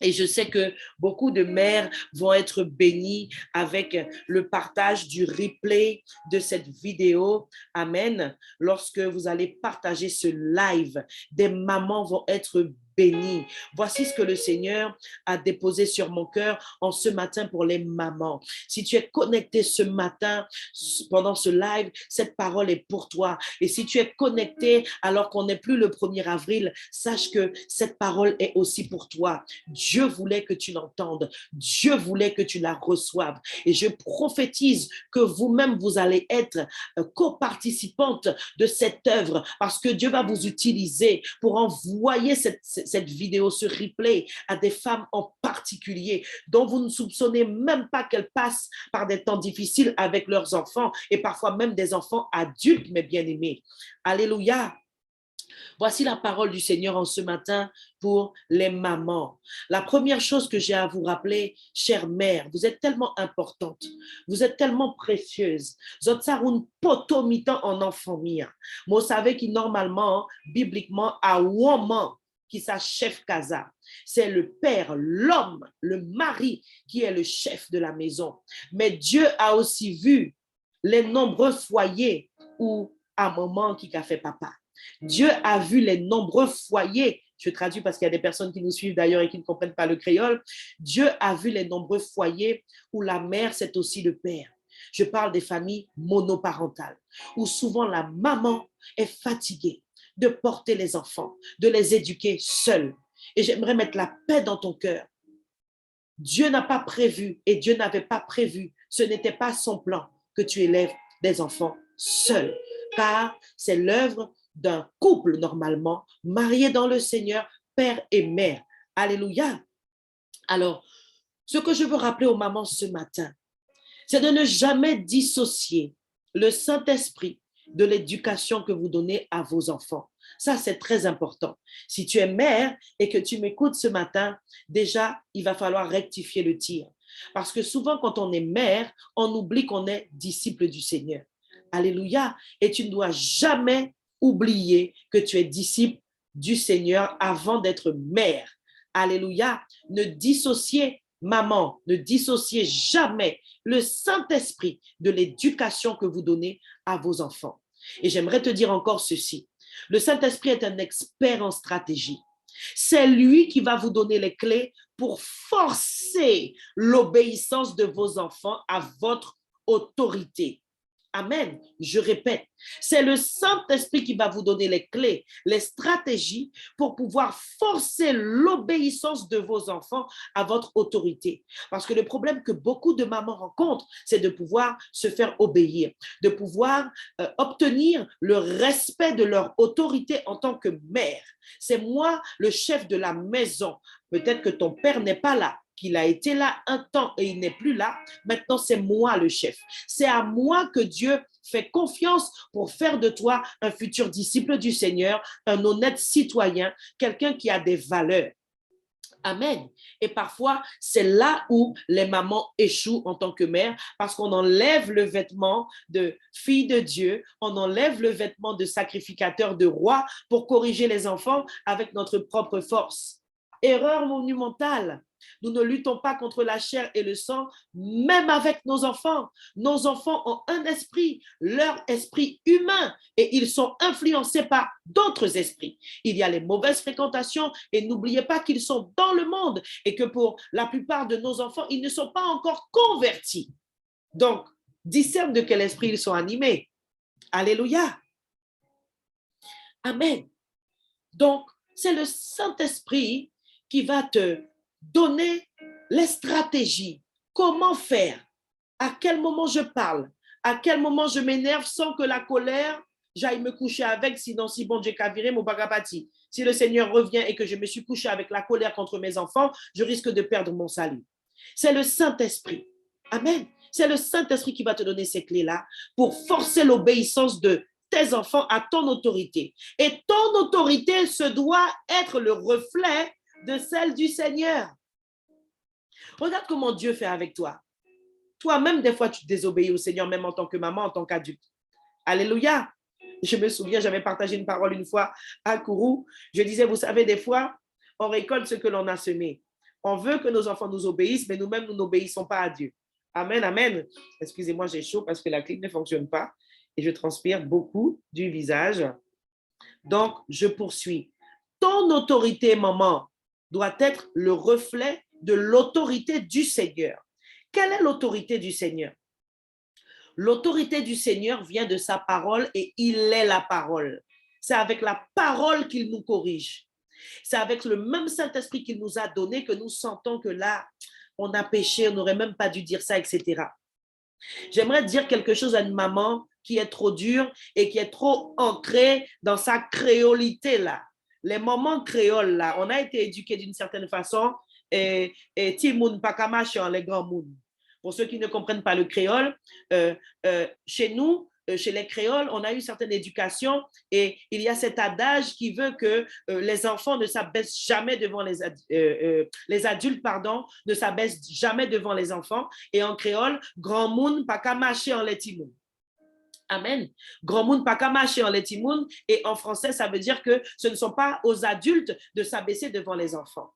Speaker 1: Et je sais que beaucoup de mères vont être bénies avec le partage du replay de cette vidéo. Amen. Lorsque vous allez partager ce live, des mamans vont être bénies. Voici ce que le Seigneur a déposé sur mon cœur en ce matin pour les mamans. Si tu es connecté ce matin pendant ce live, cette parole est pour toi. Et si tu es connecté alors qu'on n'est plus le 1er avril, sache que cette parole est aussi pour toi. Dieu voulait que tu l'entendes. Dieu voulait que tu la reçoives. Et je prophétise que vous-même, vous allez être coparticipante de cette œuvre parce que Dieu va vous utiliser pour envoyer cette vidéo, ce replay à des femmes en particulier dont vous ne soupçonnez même pas qu'elles passent par des temps difficiles avec leurs enfants et parfois même des enfants adultes, mes bien-aimés. Alléluia. Voici la parole du Seigneur en ce matin pour les mamans. La première chose que j'ai à vous rappeler, chère mère, vous êtes tellement importante, vous êtes tellement précieuse. Zotsarun poto mitan en enfant mia. Vous savez que normalement, bibliquement, à woman qui sa chef casa. C'est le père, l'homme, le mari qui est le chef de la maison. Mais Dieu a aussi vu les nombreux foyers où à maman qui a fait papa. Dieu a vu les nombreux foyers, je traduis parce qu'il y a des personnes qui nous suivent d'ailleurs et qui ne comprennent pas le créole. Dieu a vu les nombreux foyers où la mère, c'est aussi le père. Je parle des familles monoparentales, où souvent la maman est fatiguée de porter les enfants, de les éduquer seuls. Et j'aimerais mettre la paix dans ton cœur. Dieu n'a pas prévu et Dieu n'avait pas prévu, ce n'était pas son plan que tu élèves des enfants seuls. car c'est l'œuvre d'un couple normalement, marié dans le Seigneur, père et mère. Alléluia. Alors, ce que je veux rappeler aux mamans ce matin, c'est de ne jamais dissocier le Saint-Esprit de l'éducation que vous donnez à vos enfants. Ça, c'est très important. Si tu es mère et que tu m'écoutes ce matin, déjà, il va falloir rectifier le tir. Parce que souvent, quand on est mère, on oublie qu'on est disciple du Seigneur. Alléluia. Et tu ne dois jamais oublier que tu es disciple du Seigneur avant d'être mère. Alléluia. Ne dissociez, maman, ne dissociez jamais le Saint-Esprit de l'éducation que vous donnez à vos enfants. Et j'aimerais te dire encore ceci. Le Saint-Esprit est un expert en stratégie. C'est lui qui va vous donner les clés pour forcer l'obéissance de vos enfants à votre autorité. Amen. Je répète, c'est le Saint-Esprit qui va vous donner les clés, les stratégies pour pouvoir forcer l'obéissance de vos enfants à votre autorité. Parce que le problème que beaucoup de mamans rencontrent, c'est de pouvoir se faire obéir, de pouvoir obtenir le respect de leur autorité en tant que mère. C'est moi le chef de la maison. Peut-être que ton père n'est pas là, qu'il a été là un temps et il n'est plus là. Maintenant, c'est moi le chef. C'est à moi que Dieu fait confiance pour faire de toi un futur disciple du Seigneur, un honnête citoyen, quelqu'un qui a des valeurs. Amen. Et parfois, c'est là où les mamans échouent en tant que mère parce qu'on enlève le vêtement de fille de Dieu, on enlève le vêtement de sacrificateur de roi pour corriger les enfants avec notre propre force. Erreur monumentale. Nous ne luttons pas contre la chair et le sang, même avec nos enfants. Nos enfants ont un esprit, leur esprit humain, et ils sont influencés par d'autres esprits. Il y a les mauvaises fréquentations, et n'oubliez pas qu'ils sont dans le monde, et que pour la plupart de nos enfants, ils ne sont pas encore convertis. Donc, discerne de quel esprit ils sont animés. Alléluia. Amen. Donc, c'est le Saint-Esprit qui va te donner les stratégies. Comment faire? À quel moment je parle? À quel moment je m'énerve sans que la colère, j'aille me coucher avec, sinon si bon Dieu qu'a viré mon bagapati. Si le Seigneur revient et que je me suis couché avec la colère contre mes enfants, je risque de perdre mon salut. C'est le Saint-Esprit. Amen. C'est le Saint-Esprit qui va te donner ces clés-là pour forcer l'obéissance de tes enfants à ton autorité. Et ton autorité se doit être le reflet de celle du Seigneur. Regarde comment Dieu fait avec toi. Toi-même, des fois, tu désobéis au Seigneur, même en tant que maman, en tant qu'adulte. Alléluia. Je me souviens, j'avais partagé une parole une fois à Kourou. Je disais, vous savez, des fois, on récolte ce que l'on a semé. On veut que nos enfants nous obéissent, mais nous-mêmes, nous n'obéissons pas à Dieu. Amen, amen. Excusez-moi, j'ai chaud parce que la clim ne fonctionne pas et je transpire beaucoup du visage. Donc, je poursuis. Ton autorité, maman, doit être le reflet de l'autorité du Seigneur. Quelle est l'autorité du Seigneur? L'autorité du Seigneur vient de sa parole et il est la parole. C'est avec la parole qu'il nous corrige. C'est avec le même Saint-Esprit qu'il nous a donné que nous sentons que là, on a péché, on n'aurait même pas dû dire ça, etc. J'aimerais dire quelque chose à une maman qui est trop dure et qui est trop ancrée dans sa créolité là. Les mamans créoles là, on a été éduqués d'une certaine façon et Timoun Pakamachian, les grands mouns. Pour ceux qui ne comprennent pas le créole, chez nous, chez les créoles, on a eu certaine éducation et il y a cet adage qui veut que les enfants ne s'abaissent jamais devant les adultes, ne s'abaissent jamais devant les enfants. Et en créole, grand moun pas qu'à marcher en letimoun. Amen. Grand monde pas qu'à marcher en letimoun. Et en français, ça veut dire que ce ne sont pas aux adultes de s'abaisser devant les enfants.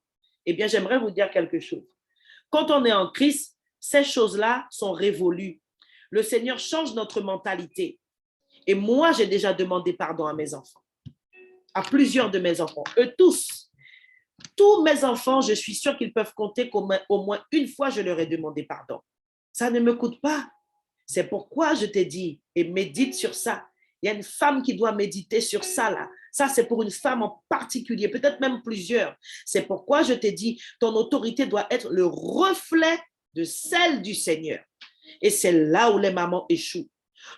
Speaker 1: Eh bien, j'aimerais vous dire quelque chose. Quand on est en Christ, ces choses-là sont révolues. Le Seigneur change notre mentalité. Et moi, j'ai déjà demandé pardon à mes enfants, à plusieurs de mes enfants, eux tous. Tous mes enfants, je suis sûre qu'ils peuvent compter qu'au moins une fois, je leur ai demandé pardon. Ça ne me coûte pas. C'est pourquoi je t'ai dit, et médite sur ça. Il y a une femme qui doit méditer sur ça là. Ça, c'est pour une femme en particulier, peut-être même plusieurs. C'est pourquoi je t'ai dit, ton autorité doit être le reflet de celle du Seigneur. Et c'est là où les mamans échouent.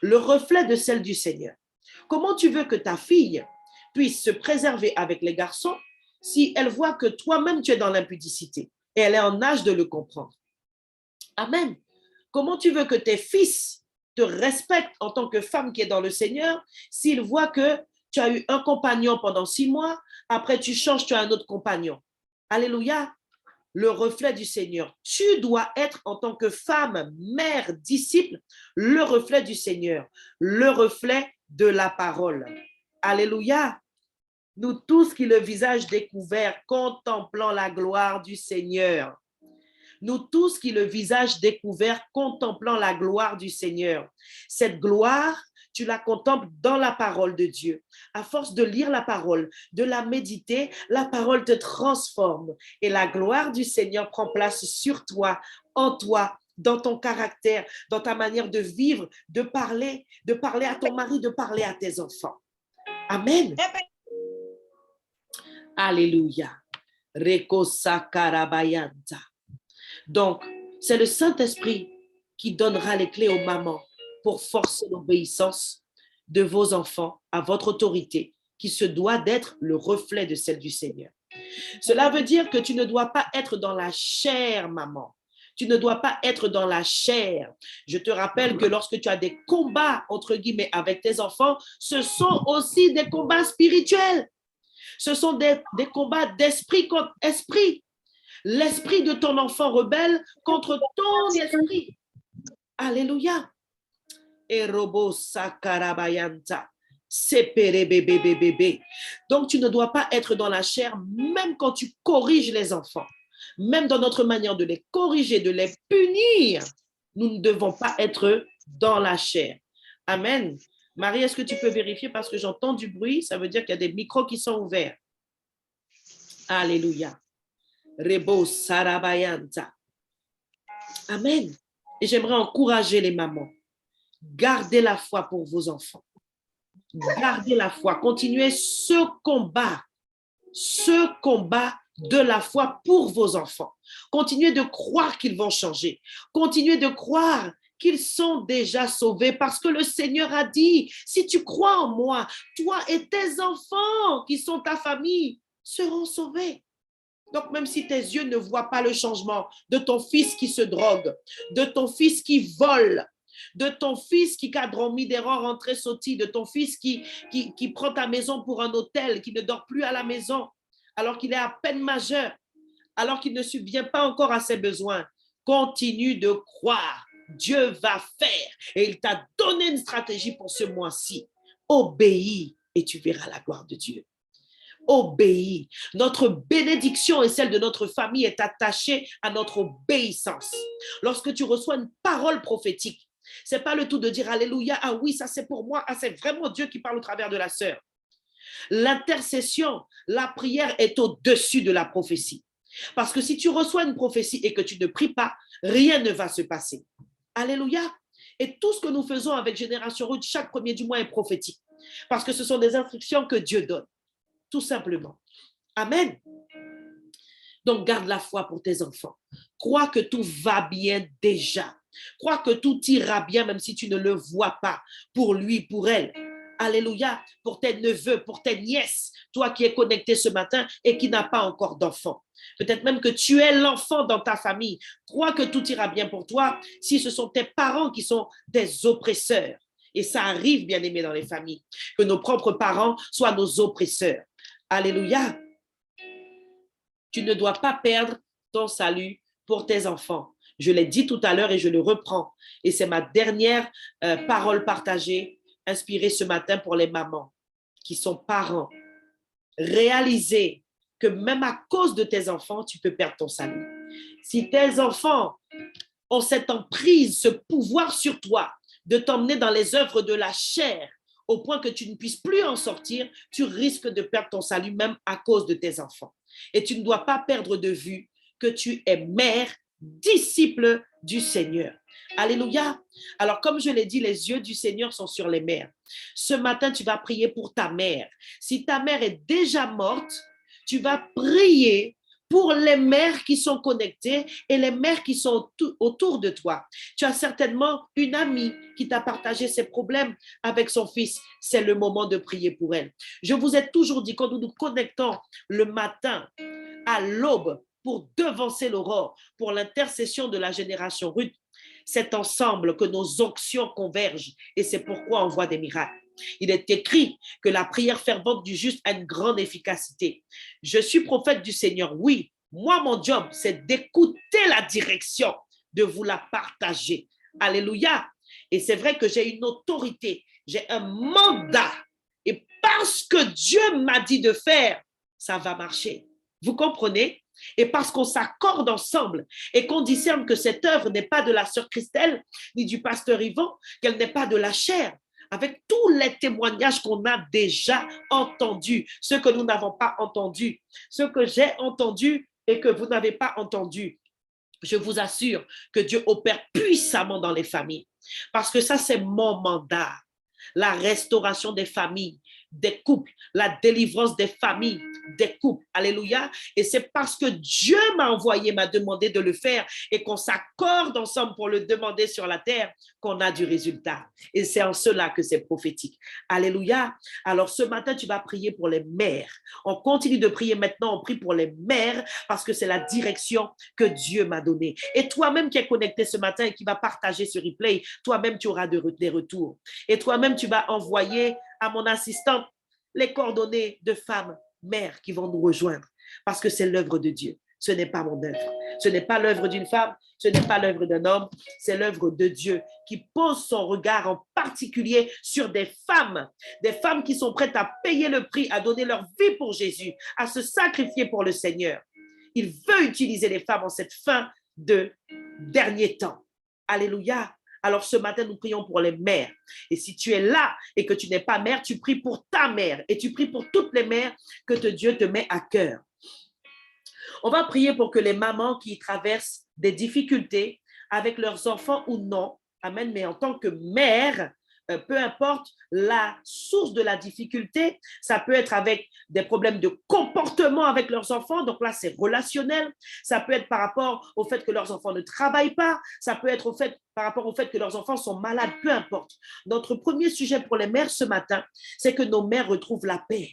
Speaker 1: Le reflet de celle du Seigneur. Comment tu veux que ta fille puisse se préserver avec les garçons si elle voit que toi-même tu es dans l'impudicité et elle est en âge de le comprendre? Amen. Comment tu veux que tes fils te respectent en tant que femme qui est dans le Seigneur s'ils voient que tu as eu un compagnon pendant 6 mois, après tu changes, tu as un autre compagnon? Alléluia. Le reflet du Seigneur. Tu dois être en tant que femme, mère, disciple, le reflet du Seigneur, le reflet de la parole. Alléluia. Nous tous qui le visage découvert, contemplant la gloire du Seigneur. Nous tous qui le visage découvert, contemplant la gloire du Seigneur. Cette gloire, tu la contemples dans la parole de Dieu. À force de lire la parole, de la méditer, la parole te transforme et la gloire du Seigneur prend place sur toi, en toi, dans ton caractère, dans ta manière de vivre, de parler à ton mari, de parler à tes enfants. Amen. Alléluia. Reko sakarabayanta. Donc, c'est le Saint-Esprit qui donnera les clés aux mamans pour forcer l'obéissance de vos enfants à votre autorité, qui se doit d'être le reflet de celle du Seigneur. Cela veut dire que tu ne dois pas être dans la chair, maman. Tu ne dois pas être dans la chair. Je te rappelle que lorsque tu as des combats, entre guillemets, avec tes enfants, ce sont aussi des combats spirituels. Ce sont des combats d'esprit contre esprit. L'esprit de ton enfant rebelle contre ton esprit. Alléluia. Erobo sakarabayanta. Donc, tu ne dois pas être dans la chair, même quand tu corriges les enfants. Même dans notre manière de les corriger, de les punir, nous ne devons pas être dans la chair. Amen. Marie, est-ce que tu peux vérifier parce que j'entends du bruit? Ça veut dire qu'il y a des micros qui sont ouverts. Alléluia. Rebo sarabayanta. Amen. Et j'aimerais encourager les mamans. Gardez la foi pour vos enfants. Gardez la foi. Continuez ce combat de la foi pour vos enfants. Continuez de croire qu'ils vont changer. Continuez de croire qu'ils sont déjà sauvés parce que le Seigneur a dit, si tu crois en moi, toi et tes enfants qui sont ta famille seront sauvés. Donc, même si tes yeux ne voient pas le changement de ton fils qui se drogue, de ton fils qui vole, de ton fils qui cadre midéran rentré sautille, de ton fils qui prend ta maison pour un hôtel, qui ne dort plus à la maison, alors qu'il est à peine majeur, alors qu'il ne subvient pas encore à ses besoins, continue de croire. Dieu va faire et il t'a donné une stratégie pour ce mois-ci. Obéis et tu verras la gloire de Dieu. Obéis. Notre bénédiction et celle de notre famille est attachée à notre obéissance. Lorsque tu reçois une parole prophétique, c'est pas le tout de dire alléluia, ah oui, ça c'est pour moi, ah c'est vraiment Dieu qui parle au travers de la sœur. L'intercession, la prière est au-dessus de la prophétie. Parce que si tu reçois une prophétie et que tu ne pries pas, rien ne va se passer. Alléluia. Et tout ce que nous faisons avec Génération Ruth chaque premier du mois est prophétique. Parce que ce sont des instructions que Dieu donne. Tout simplement. Amen. Donc, garde la foi pour tes enfants. Crois que tout va bien déjà. Crois que tout ira bien, même si tu ne le vois pas, pour lui, pour elle. Alléluia. Pour tes neveux, pour tes nièces, toi qui es connecté ce matin et qui n'as pas encore d'enfant. Peut-être même que tu es l'enfant dans ta famille. Crois que tout ira bien pour toi si ce sont tes parents qui sont des oppresseurs. Et ça arrive, bien aimé, dans les familles, que nos propres parents soient nos oppresseurs. Alléluia. Tu ne dois pas perdre ton salut pour tes enfants. Je l'ai dit tout à l'heure et je le reprends. Et c'est ma dernière parole partagée, inspirée ce matin pour les mamans qui sont parents. Réalisez que même à cause de tes enfants, tu peux perdre ton salut. Si tes enfants ont cette emprise, ce pouvoir sur toi, de t'emmener dans les œuvres de la chair, au point que tu ne puisses plus en sortir, tu risques de perdre ton salut même à cause de tes enfants. Et tu ne dois pas perdre de vue que tu es mère, disciple du Seigneur. Alléluia. Alors, comme je l'ai dit, les yeux du Seigneur sont sur les mères. Ce matin, tu vas prier pour ta mère. Si ta mère est déjà morte, tu vas prier pour les mères qui sont connectées et les mères qui sont autour de toi. Tu as certainement une amie qui t'a partagé ses problèmes avec son fils. C'est le moment de prier pour elle. Je vous ai toujours dit, quand nous nous connectons le matin à l'aube pour devancer l'aurore, pour l'intercession de la génération Ruth, c'est ensemble que nos onctions convergent et c'est pourquoi on voit des miracles. Il est écrit que la prière fervente du juste a une grande efficacité. Je suis prophète du Seigneur, oui. Moi, mon job, c'est d'écouter la direction, de vous la partager. Alléluia. Et c'est vrai que j'ai une autorité, j'ai un mandat. Et parce que Dieu m'a dit de faire, ça va marcher. Vous comprenez? Et parce qu'on s'accorde ensemble et qu'on discerne que cette œuvre n'est pas de la sœur Christelle ni du pasteur Yvon, qu'elle n'est pas de la chair, avec tous les témoignages qu'on a déjà entendus, ceux que nous n'avons pas entendus, ceux que j'ai entendus et que vous n'avez pas entendus. Je vous assure que Dieu opère puissamment dans les familles, parce que ça, c'est mon mandat. La restauration des familles, des couples, la délivrance des familles, des couples. Alléluia. Et c'est parce que Dieu m'a envoyé, m'a demandé de le faire et qu'on s'accorde ensemble pour le demander sur la terre qu'on a du résultat. Et c'est en cela que c'est prophétique. Alléluia. Alors ce matin, tu vas prier pour les mères. On continue de prier maintenant, on prie pour les mères parce que c'est la direction que Dieu m'a donnée. Et toi-même qui es connecté ce matin et qui va partager ce replay, toi-même tu auras des retours. Et toi-même tu vas envoyer à mon assistante les coordonnées de femmes, mères qui vont nous rejoindre parce que c'est l'œuvre de Dieu. Ce n'est pas mon œuvre. Ce n'est pas l'œuvre d'une femme, ce n'est pas l'œuvre d'un homme, c'est l'œuvre de Dieu qui pose son regard en particulier sur des femmes qui sont prêtes à payer le prix, à donner leur vie pour Jésus, à se sacrifier pour le Seigneur. Il veut utiliser les femmes en cette fin de dernier temps. Alléluia. Alors ce matin, nous prions pour les mères. Et si tu es là et que tu n'es pas mère, tu pries pour ta mère et tu pries pour toutes les mères que Dieu te met à cœur. On va prier pour que les mamans qui traversent des difficultés avec leurs enfants ou non, amen, mais en tant que mère, peu importe la source de la difficulté, ça peut être avec des problèmes de comportement avec leurs enfants, donc là c'est relationnel, ça peut être par rapport au fait que leurs enfants ne travaillent pas, ça peut être par rapport au fait que leurs enfants sont malades, peu importe. Notre premier sujet pour les mères ce matin, c'est que nos mères retrouvent la paix.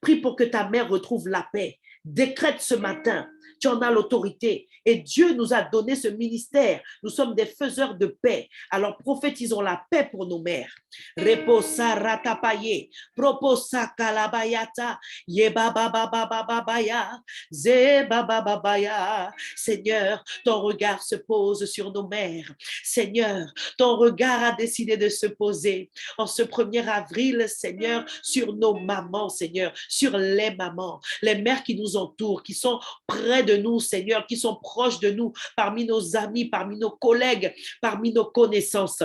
Speaker 1: Prie pour que ta mère retrouve la paix. Décrète ce matin, tu en as l'autorité et Dieu nous a donné ce ministère. Nous sommes des faiseurs de paix. Alors prophétisons la paix pour nos mères. Reposa ratapaye, proposa kalabayata, yebababababaya, zebabababaya. Seigneur, ton regard se pose sur nos mères. Seigneur, ton regard a décidé de se poser en ce 1er avril, Seigneur, sur nos mamans, Seigneur, sur les mamans, les mères qui nous entourent, qui sont près de nous, Seigneur, qui sont proches de nous, parmi nos amis, parmi nos collègues, parmi nos connaissances.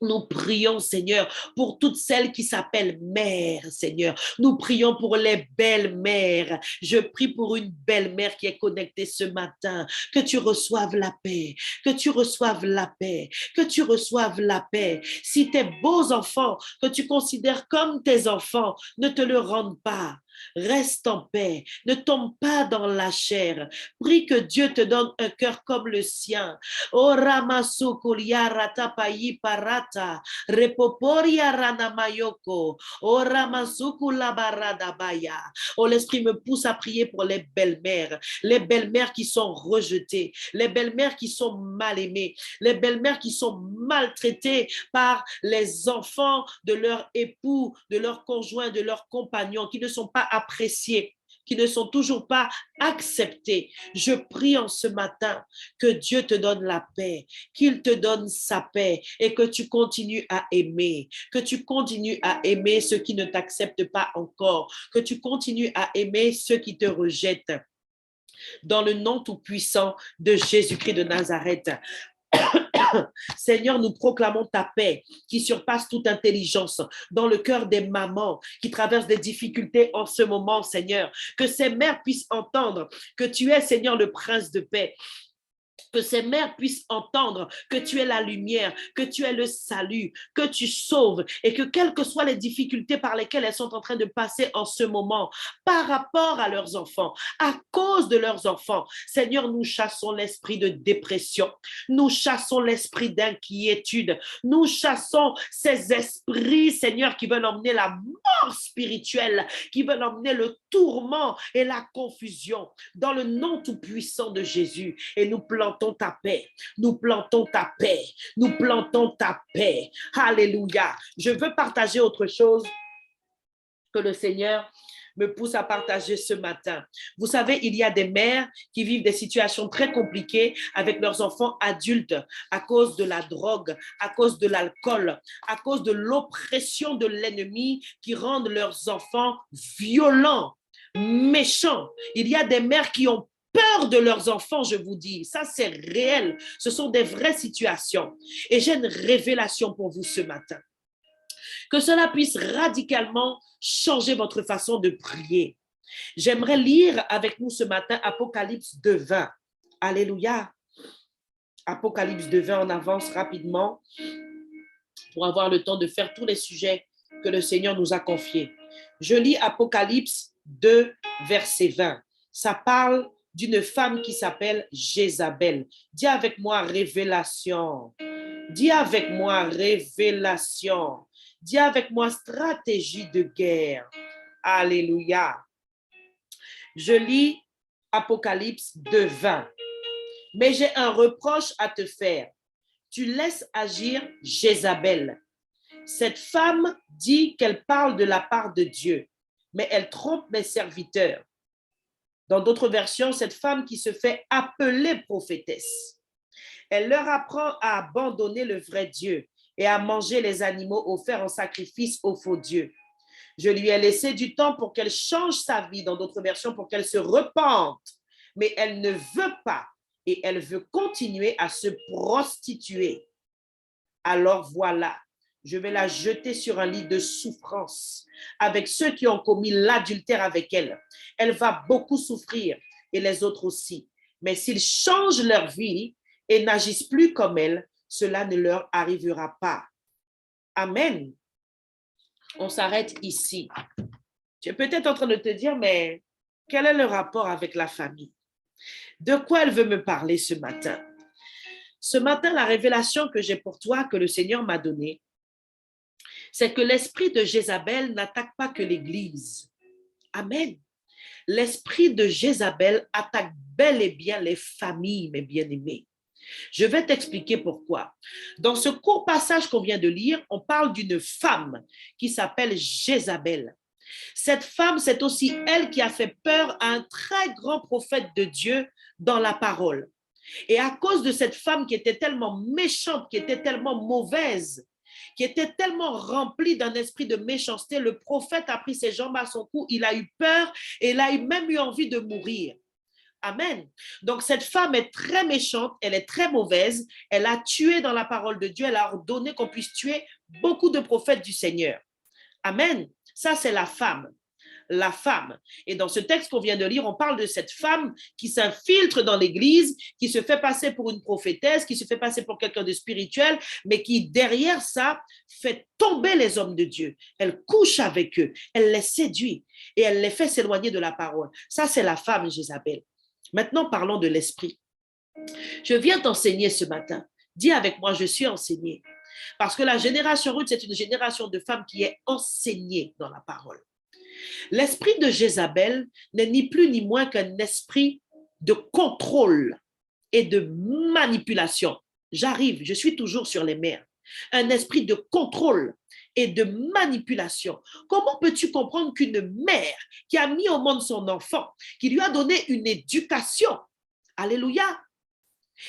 Speaker 1: Nous prions, Seigneur, pour toutes celles qui s'appellent mères, Seigneur. Nous prions pour les belles-mères. Je prie pour une belle-mère qui est connectée ce matin. Que tu reçoives la paix, que tu reçoives la paix, que tu reçoives la paix. Si tes beaux enfants, que tu considères comme tes enfants, ne te le rendent pas, reste en paix, ne tombe pas dans la chair. Prie que Dieu te donne un cœur comme le sien. Oh Ramasukulia ratapayi parata, repoporia ranamayoko, oh Ramasukula baradabaya. Oh, l'esprit me pousse à prier pour les belles-mères qui sont rejetées, les belles-mères qui sont mal aimées, les belles-mères qui sont maltraitées par les enfants de leur époux, de leur conjoint, de leurs compagnons, qui ne sont pas appréciés, qui ne sont toujours pas acceptés. Je prie en ce matin que Dieu te donne la paix, qu'il te donne sa paix et que tu continues à aimer, que tu continues à aimer ceux qui ne t'acceptent pas encore, que tu continues à aimer ceux qui te rejettent. Dans le nom tout-puissant de Jésus-Christ de Nazareth. Seigneur, nous proclamons ta paix qui surpasse toute intelligence dans le cœur des mamans qui traversent des difficultés en ce moment, Seigneur. Que ces mères puissent entendre que tu es, Seigneur, le prince de paix. Que ces mères puissent entendre que tu es la lumière, que tu es le salut, que tu sauves et que quelles que soient les difficultés par lesquelles elles sont en train de passer en ce moment par rapport à leurs enfants, à cause de leurs enfants, Seigneur, nous chassons l'esprit de dépression, nous chassons l'esprit d'inquiétude, nous chassons ces esprits, Seigneur, qui veulent emmener la mort spirituelle, qui veulent emmener le tourment et la confusion dans le nom tout-puissant de Jésus. Et nous plantons ta paix, nous plantons ta paix, nous plantons ta paix. Alléluia. Je veux partager autre chose que le Seigneur me pousse à partager ce matin. Vous savez, il y a des mères qui vivent des situations très compliquées avec leurs enfants adultes à cause de la drogue, à cause de l'alcool, à cause de l'oppression de l'ennemi qui rendent leurs enfants violents, méchants. Il y a des mères qui ont peur de leurs enfants, je vous dis. Ça, c'est réel. Ce sont des vraies situations. Et j'ai une révélation pour vous ce matin. Que cela puisse radicalement changer votre façon de prier. J'aimerais lire avec nous ce matin Apocalypse 2:20. Alléluia. Apocalypse 2:20, on avance rapidement pour avoir le temps de faire tous les sujets que le Seigneur nous a confiés. Je lis Apocalypse 2, verset 20. Ça parle d'une femme qui s'appelle Jézabel. Dis avec moi révélation. Dis avec moi révélation. Dis avec moi stratégie de guerre. Alléluia. Je lis Apocalypse 2:20. Mais j'ai un reproche à te faire. Tu laisses agir Jézabel. Cette femme dit qu'elle parle de la part de Dieu, mais elle trompe mes serviteurs. Dans d'autres versions, cette femme qui se fait appeler prophétesse. Elle leur apprend à abandonner le vrai Dieu et à manger les animaux offerts en sacrifice aux faux dieux. Je lui ai laissé du temps pour qu'elle change sa vie, dans d'autres versions, pour qu'elle se repente. Mais elle ne veut pas et elle veut continuer à se prostituer. Alors voilà, je vais la jeter sur un lit de souffrance avec ceux qui ont commis l'adultère avec elle. Elle va beaucoup souffrir et les autres aussi. Mais s'ils changent leur vie et n'agissent plus comme elle, cela ne leur arrivera pas. Amen. On s'arrête ici. Tu es peut-être en train de te dire, mais quel est le rapport avec la famille? De quoi elle veut me parler ce matin? Ce matin, la révélation que j'ai pour toi, que le Seigneur m'a donnée, c'est que l'esprit de Jézabel n'attaque pas que l'Église. Amen. L'esprit de Jézabel attaque bel et bien les familles, mes bien-aimés. Je vais t'expliquer pourquoi. Dans ce court passage qu'on vient de lire, on parle d'une femme qui s'appelle Jézabel. Cette femme, c'est aussi elle qui a fait peur à un très grand prophète de Dieu dans la parole. Et à cause de cette femme qui était tellement méchante, qui était tellement mauvaise, qui était tellement remplie d'un esprit de méchanceté, le prophète a pris ses jambes à son cou, il a eu peur et il a même eu envie de mourir. Amen. Donc, cette femme est très méchante, elle est très mauvaise, elle a tué dans la parole de Dieu, elle a ordonné qu'on puisse tuer beaucoup de prophètes du Seigneur. Amen. Ça, c'est la femme. La femme. Et dans ce texte qu'on vient de lire, on parle de cette femme qui s'infiltre dans l'église, qui se fait passer pour une prophétesse, qui se fait passer pour quelqu'un de spirituel, mais qui, derrière ça, fait tomber les hommes de Dieu. Elle couche avec eux, elle les séduit et elle les fait s'éloigner de la parole. Ça, c'est la femme Jézabel. Maintenant, parlons de l'esprit. Je viens t'enseigner ce matin. Dis avec moi, je suis enseignée. Parce que la génération Ruth, c'est une génération de femmes qui est enseignée dans la parole. L'esprit de Jézabel n'est ni plus ni moins qu'un esprit de contrôle et de manipulation. J'arrive, je suis toujours sur les mers. Un esprit de contrôle et de manipulation. Comment peux-tu comprendre qu'une mère qui a mis au monde son enfant, qui lui a donné une éducation, alléluia,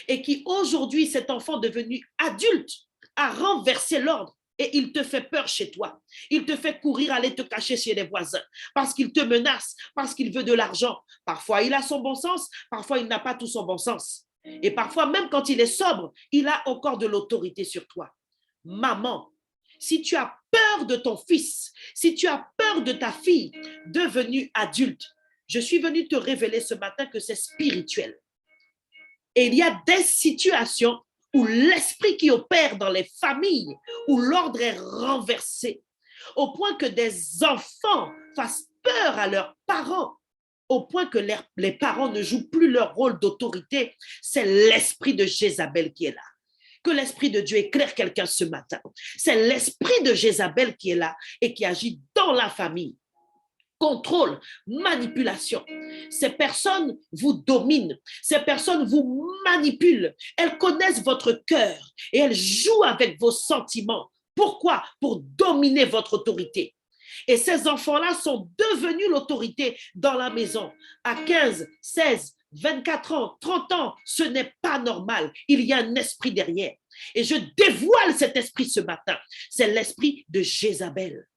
Speaker 1: et qui aujourd'hui, cet enfant devenu adulte, a renversé l'ordre et il te fait peur chez toi. Il te fait courir, aller te cacher chez les voisins parce qu'il te menace, parce qu'il veut de l'argent. Parfois, il a son bon sens, parfois, il n'a pas tout son bon sens. Et parfois, même quand il est sobre, il a encore de l'autorité sur toi. Maman, si tu as peur de ton fils, si tu as peur de ta fille devenue adulte, je suis venue te révéler ce matin que c'est spirituel. Et il y a des situations où l'esprit qui opère dans les familles, où l'ordre est renversé, au point que des enfants fassent peur à leurs parents, au point que les parents ne jouent plus leur rôle d'autorité. C'est l'esprit de Jézabel qui est là. Que l'esprit de Dieu éclaire quelqu'un ce matin. C'est l'esprit de Jézabel qui est là et qui agit dans la famille. Contrôle, manipulation. Ces personnes vous dominent, ces personnes vous manipulent. Elles connaissent votre cœur et elles jouent avec vos sentiments. Pourquoi? Pour dominer votre autorité. Et ces enfants-là sont devenus l'autorité dans la maison. À 15, 16, 24 ans, 30 ans, ce n'est pas normal. Il y a un esprit derrière. Et je dévoile cet esprit ce matin. C'est l'esprit de Jézabel.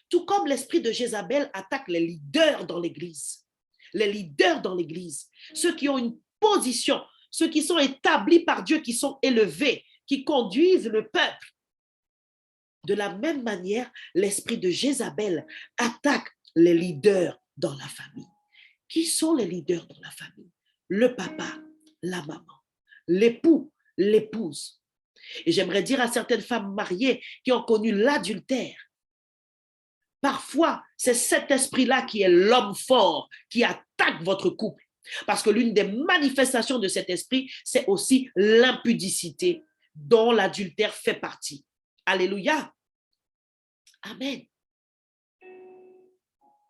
Speaker 1: Tout comme l'esprit de Jézabel attaque les leaders dans l'Église. Les leaders dans l'Église, ceux qui ont une position, ceux qui sont établis par Dieu, qui sont élevés, qui conduisent le peuple. De la même manière, l'esprit de Jézabel attaque les leaders dans la famille. Qui sont les leaders dans la famille? Le papa, la maman, l'époux, l'épouse. Et j'aimerais dire à certaines femmes mariées qui ont connu l'adultère, parfois, c'est cet esprit-là qui est l'homme fort, qui attaque votre couple. Parce que l'une des manifestations de cet esprit, c'est aussi l'impudicité dont l'adultère fait partie. Alléluia. Amen.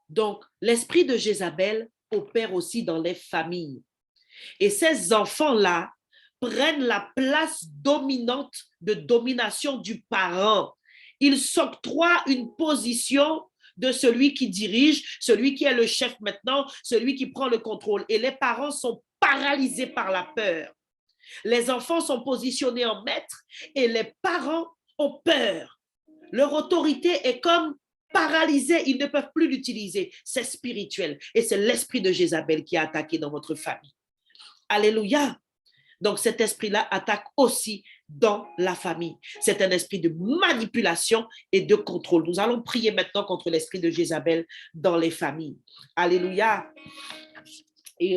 Speaker 1: Donc, l'esprit de Jézabel opère aussi dans les familles. Et ces enfants-là prennent la place dominante de domination du parent. Ils s'octroient une position de celui qui dirige, celui qui est le chef maintenant, celui qui prend le contrôle. Et les parents sont paralysés par la peur. Les enfants sont positionnés en maître et les parents ont peur. Leur autorité est comme paralysée, ils ne peuvent plus l'utiliser. C'est spirituel et c'est l'esprit de Jézabel qui a attaqué dans votre famille. Alléluia. Donc cet esprit-là attaque aussi dans la famille. C'est un esprit de manipulation et de contrôle. Nous allons prier maintenant contre l'esprit de Jézabel dans les familles. Alléluia. Il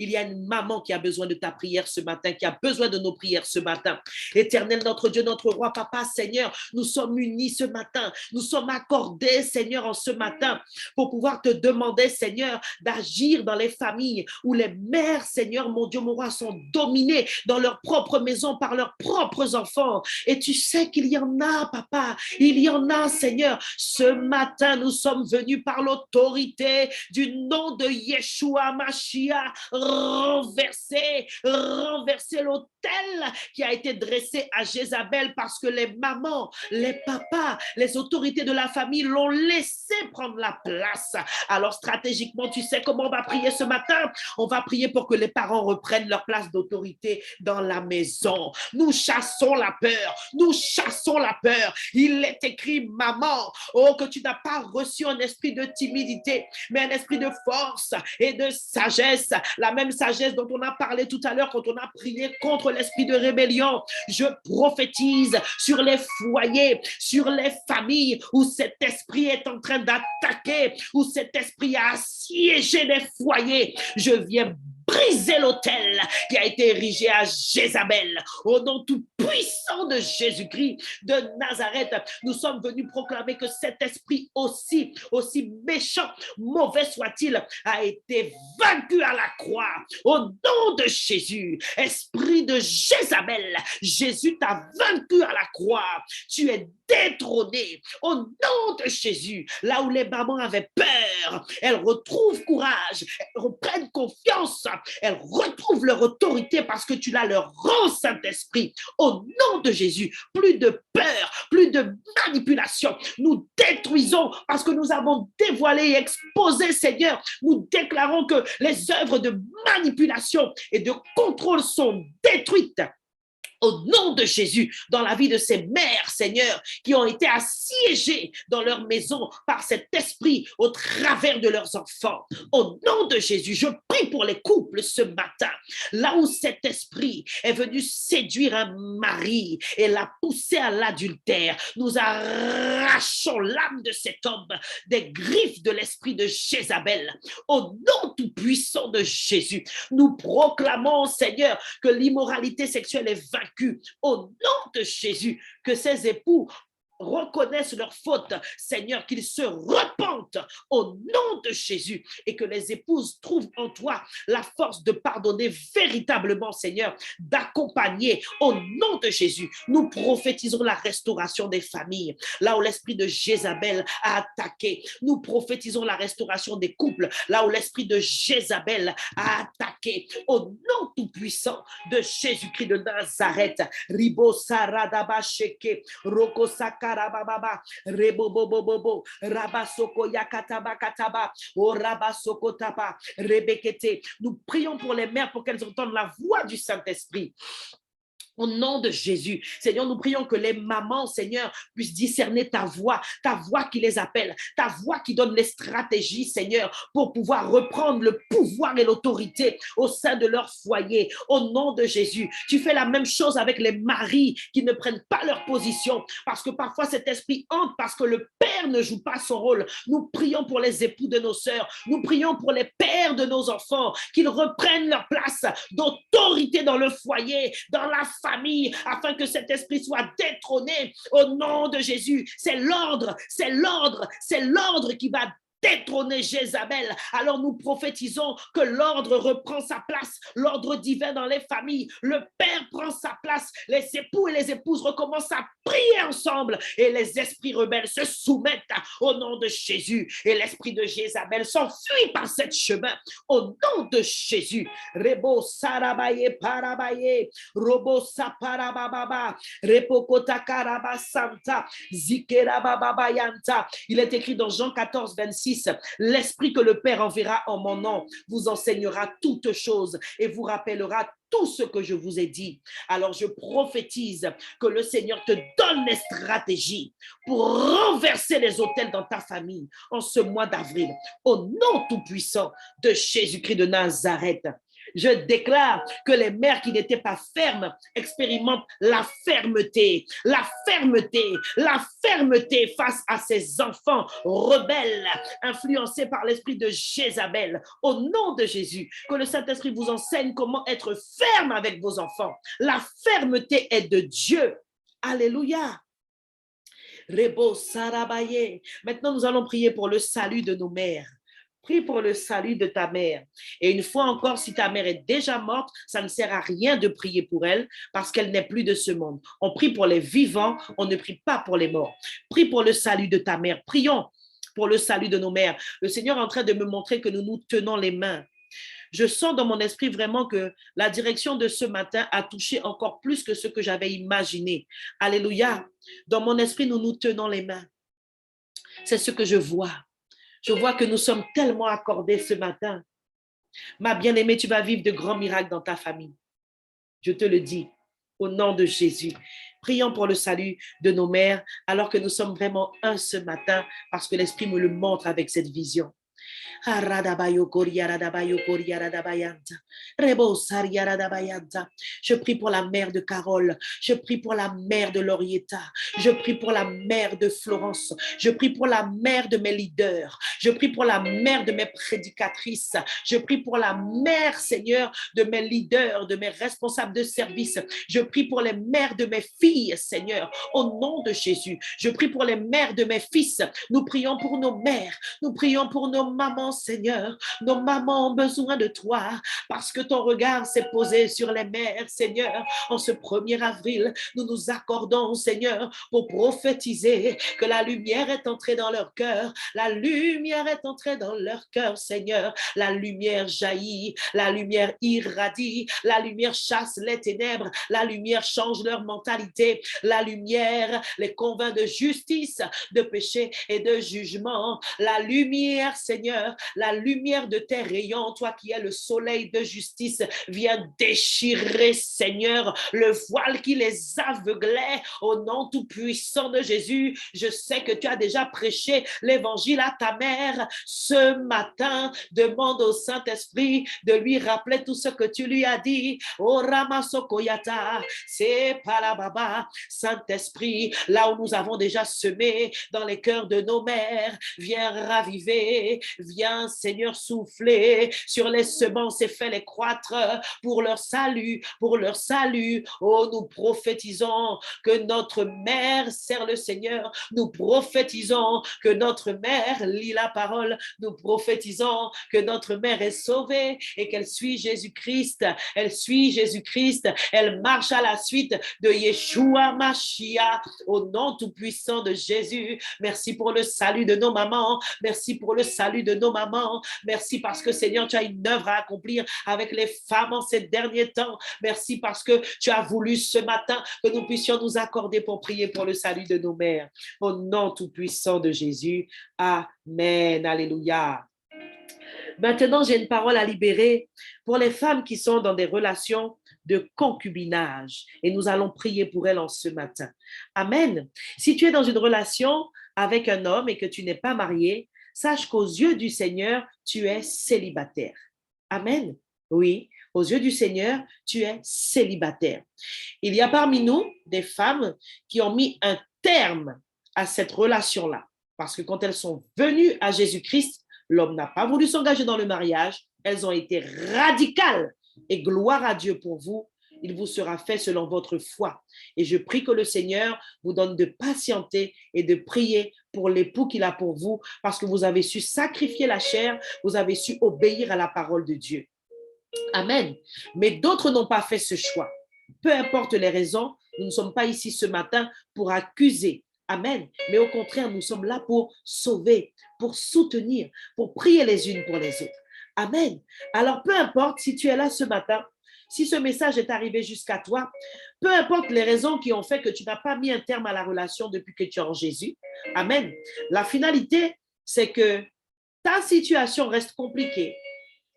Speaker 1: y a une maman qui a besoin de ta prière ce matin, qui a besoin de nos prières ce matin. Éternel, notre Dieu, notre roi, papa, Seigneur, nous sommes unis ce matin. Nous sommes accordés, Seigneur, en ce matin pour pouvoir te demander, Seigneur, d'agir dans les familles où les mères, Seigneur, mon Dieu, mon roi, sont dominées dans leur propre maison par leurs propres enfants. Et tu sais qu'il y en a, papa. Il y en a, Seigneur. Ce matin, nous sommes venus par l'autorité du nom de Yeshua Mashiach, renverser l'autel qui a été dressé à Jézabel parce que les mamans, les papas, les autorités de la famille l'ont laissé prendre la place. Alors stratégiquement, tu sais comment on va prier ce matin? On va prier pour que les parents reprennent leur place d'autorité dans la maison. Nous chassons la peur. Nous chassons la peur. Il est écrit, maman, oh, que tu n'as pas reçu un esprit de timidité, mais un esprit de force et de sagesse, la même sagesse dont on a parlé tout à l'heure quand on a prié contre l'esprit de rébellion. Je prophétise sur les foyers, sur les familles où cet esprit est en train d'attaquer, où cet esprit a assiégé les foyers. Je viens briser l'autel qui a été érigé à Jézabel. Au nom tout puissant de Jésus-Christ de Nazareth, nous sommes venus proclamer que cet esprit aussi méchant, mauvais soit-il, a été vaincu à la croix. Au nom de Jésus, esprit de Jézabel, Jésus t'a vaincu à la croix. Tu es détrôné. Au nom de Jésus, là où les mamans avaient peur, elles retrouvent courage, elles reprennent confiance, elles retrouvent leur autorité parce que tu l'as leur rang, Saint-Esprit. Au nom de Jésus, plus de peur, plus de manipulation. Nous détruisons parce que nous avons dévoilé et exposé, Seigneur. Nous déclarons que les œuvres de manipulation et de contrôle sont détruites. Au nom de Jésus, dans la vie de ces mères, Seigneur, qui ont été assiégées dans leur maison par cet esprit au travers de leurs enfants. Au nom de Jésus, je prie pour les couples ce matin, là où cet esprit est venu séduire un mari et l'a poussé à l'adultère. Nous arrachons l'âme de cet homme des griffes de l'esprit de Jézabel. Au nom tout-puissant de Jésus, nous proclamons, Seigneur, que l'immoralité sexuelle est vaincue. Au nom de Jésus, que ces époux reconnaissent leur faute, Seigneur, qu'ils se repentent au nom de Jésus et que les épouses trouvent en toi la force de pardonner véritablement, Seigneur, d'accompagner au nom de Jésus. Nous prophétisons la restauration des familles, là où l'esprit de Jézabel a attaqué. Nous prophétisons la restauration des couples, là où l'esprit de Jézabel a attaqué. Au nom tout-puissant de Jésus-Christ de Nazareth, Ribo Saradaba Sheke, Roko Sakarababa, Rebobobobobo, Rabasoko Yakataba Kataba, O Rabasoko Taba, Rebekete. Nous prions pour les mères pour qu'elles entendent la voix du Saint-Esprit. Au nom de Jésus, Seigneur, nous prions que les mamans, Seigneur, puissent discerner ta voix qui les appelle, ta voix qui donne les stratégies, Seigneur, pour pouvoir reprendre le pouvoir et l'autorité au sein de leur foyer. Au nom de Jésus, tu fais la même chose avec les maris qui ne prennent pas leur position, parce que parfois cet esprit entre parce que le père ne joue pas son rôle. Nous prions pour les époux de nos sœurs, nous prions pour les pères de nos enfants, qu'ils reprennent leur place d'autorité dans le foyer, dans la famille, afin que cet esprit soit détrôné au nom de Jésus. C'est l'ordre qui va détrôner Jézabel. Alors nous prophétisons que l'ordre reprend sa place, l'ordre divin dans les familles. Le Père prend sa place, les époux et les épouses recommencent à prier ensemble et les esprits rebelles se soumettent au nom de Jésus et l'esprit de Jézabel s'enfuit par ce chemin au nom de Jésus. Rebo sarabaye parabaye, robo saparababa, repokota karaba santa, zikera bababa yanta. Il est écrit dans Jean 14, 26, l'esprit que le Père enverra en mon nom vous enseignera toutes choses et vous rappellera tout ce que je vous ai dit. Alors je prophétise que le Seigneur te donne les stratégies pour renverser les autels dans ta famille en ce mois d'avril. Au nom tout-puissant de Jésus-Christ de Nazareth. Je déclare que les mères qui n'étaient pas fermes expérimentent la fermeté face à ces enfants rebelles, influencés par l'esprit de Jézabel. Au nom de Jésus, que le Saint-Esprit vous enseigne comment être ferme avec vos enfants. La fermeté est de Dieu. Alléluia. Rebo Sarabaye. Maintenant, nous allons prier pour le salut de nos mères. Prie pour le salut de ta mère. Et une fois encore, si ta mère est déjà morte, ça ne sert à rien de prier pour elle parce qu'elle n'est plus de ce monde. On prie pour les vivants, on ne prie pas pour les morts. Prie pour le salut de ta mère. Prions pour le salut de nos mères. Le Seigneur est en train de me montrer que nous nous tenons les mains. Je sens dans mon esprit vraiment que la direction de ce matin a touché encore plus que ce que j'avais imaginé. Alléluia. Dans mon esprit, nous nous tenons les mains. C'est ce que je vois. Je vois que nous sommes tellement accordés ce matin. Ma bien-aimée, tu vas vivre de grands miracles dans ta famille. Je te le dis, au nom de Jésus. Prions pour le salut de nos mères, alors que nous sommes vraiment un ce matin, parce que l'Esprit me le montre avec cette vision. Je prie pour la mère de Carole, je prie pour la mère de Laurietta, je prie pour la mère de Florence, je prie pour la mère de mes leaders, je prie pour la mère de mes prédicatrices, je prie pour la mère, Seigneur, de mes leaders, de mes responsables de service, je prie pour les mères de mes filles, Seigneur, au nom de Jésus, je prie pour les mères de mes fils, nous prions pour nos mères, nous prions pour nos mamans, Seigneur, nos mamans ont besoin de toi parce que ton regard s'est posé sur les mères, Seigneur. En ce 1er avril, nous nous accordons, Seigneur, pour prophétiser que la lumière est entrée dans leur cœur. La lumière est entrée dans leur cœur, Seigneur. La lumière jaillit, la lumière irradie, la lumière chasse les ténèbres, la lumière change leur mentalité, la lumière les convainc de justice, de péché et de jugement. La lumière, Seigneur, Seigneur, la lumière de tes rayons, toi qui es le soleil de justice, viens déchirer, Seigneur, le voile qui les aveuglait. Au nom tout-puissant de Jésus, je sais que tu as déjà prêché l'évangile à ta mère. Ce matin, demande au Saint-Esprit de lui rappeler tout ce que tu lui as dit. Oh Ramasokoyata, c'est Palababa. Saint-Esprit, là où nous avons déjà semé dans les cœurs de nos mères, viens raviver, viens Seigneur souffler sur les semences et fais-les croître pour leur salut, pour leur salut. Oh, nous prophétisons que notre mère sert le Seigneur, nous prophétisons que notre mère lit la parole, nous prophétisons que notre mère est sauvée et qu'elle suit Jésus-Christ, elle suit Jésus-Christ, elle marche à la suite de Yeshua Mashiach, au nom tout-puissant de Jésus. Merci pour le salut de nos mamans, merci pour le salut de nos mamans, merci parce que Seigneur, tu as une œuvre à accomplir avec les femmes en ces derniers temps. Merci parce que tu as voulu ce matin que nous puissions nous accorder pour prier pour le salut de nos mères. Au nom tout-puissant de Jésus. Amen. Alléluia. Maintenant, j'ai une parole à libérer pour les femmes qui sont dans des relations de concubinage. Et nous allons prier pour elles en ce matin. Amen. Si tu es dans une relation avec un homme et que tu n'es pas marié, sache qu'aux yeux du Seigneur, tu es célibataire. Amen. Oui, aux yeux du Seigneur, tu es célibataire. Il y a parmi nous des femmes qui ont mis un terme à cette relation-là. Parce que quand elles sont venues à Jésus-Christ, l'homme n'a pas voulu s'engager dans le mariage. Elles ont été radicales. Et gloire à Dieu pour vous. Il vous sera fait selon votre foi. Et je prie que le Seigneur vous donne de patienter et de prier pour l'époux qu'il a pour vous, parce que vous avez su sacrifier la chair, vous avez su obéir à la parole de Dieu. Amen. Mais d'autres n'ont pas fait ce choix. Peu importe les raisons, nous ne sommes pas ici ce matin pour accuser. Amen. Mais au contraire, nous sommes là pour sauver, pour soutenir, pour prier les unes pour les autres. Amen. Alors, peu importe si tu es là ce matin, si ce message est arrivé jusqu'à toi, peu importe les raisons qui ont fait que tu n'as pas mis un terme à la relation depuis que tu es en Jésus. Amen. La finalité, c'est que ta situation reste compliquée.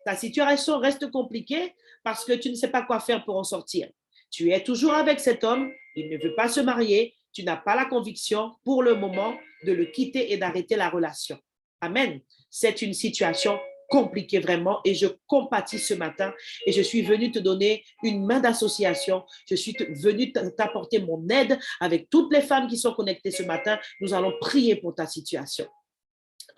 Speaker 1: Ta situation reste compliquée parce que tu ne sais pas quoi faire pour en sortir. Tu es toujours avec cet homme, il ne veut pas se marier, tu n'as pas la conviction pour le moment de le quitter et d'arrêter la relation. Amen. C'est une situation compliquée vraiment et je compatis ce matin et je suis venue te donner une main d'association. Je suis venue t'apporter mon aide avec toutes les femmes qui sont connectées ce matin. Nous allons prier pour ta situation.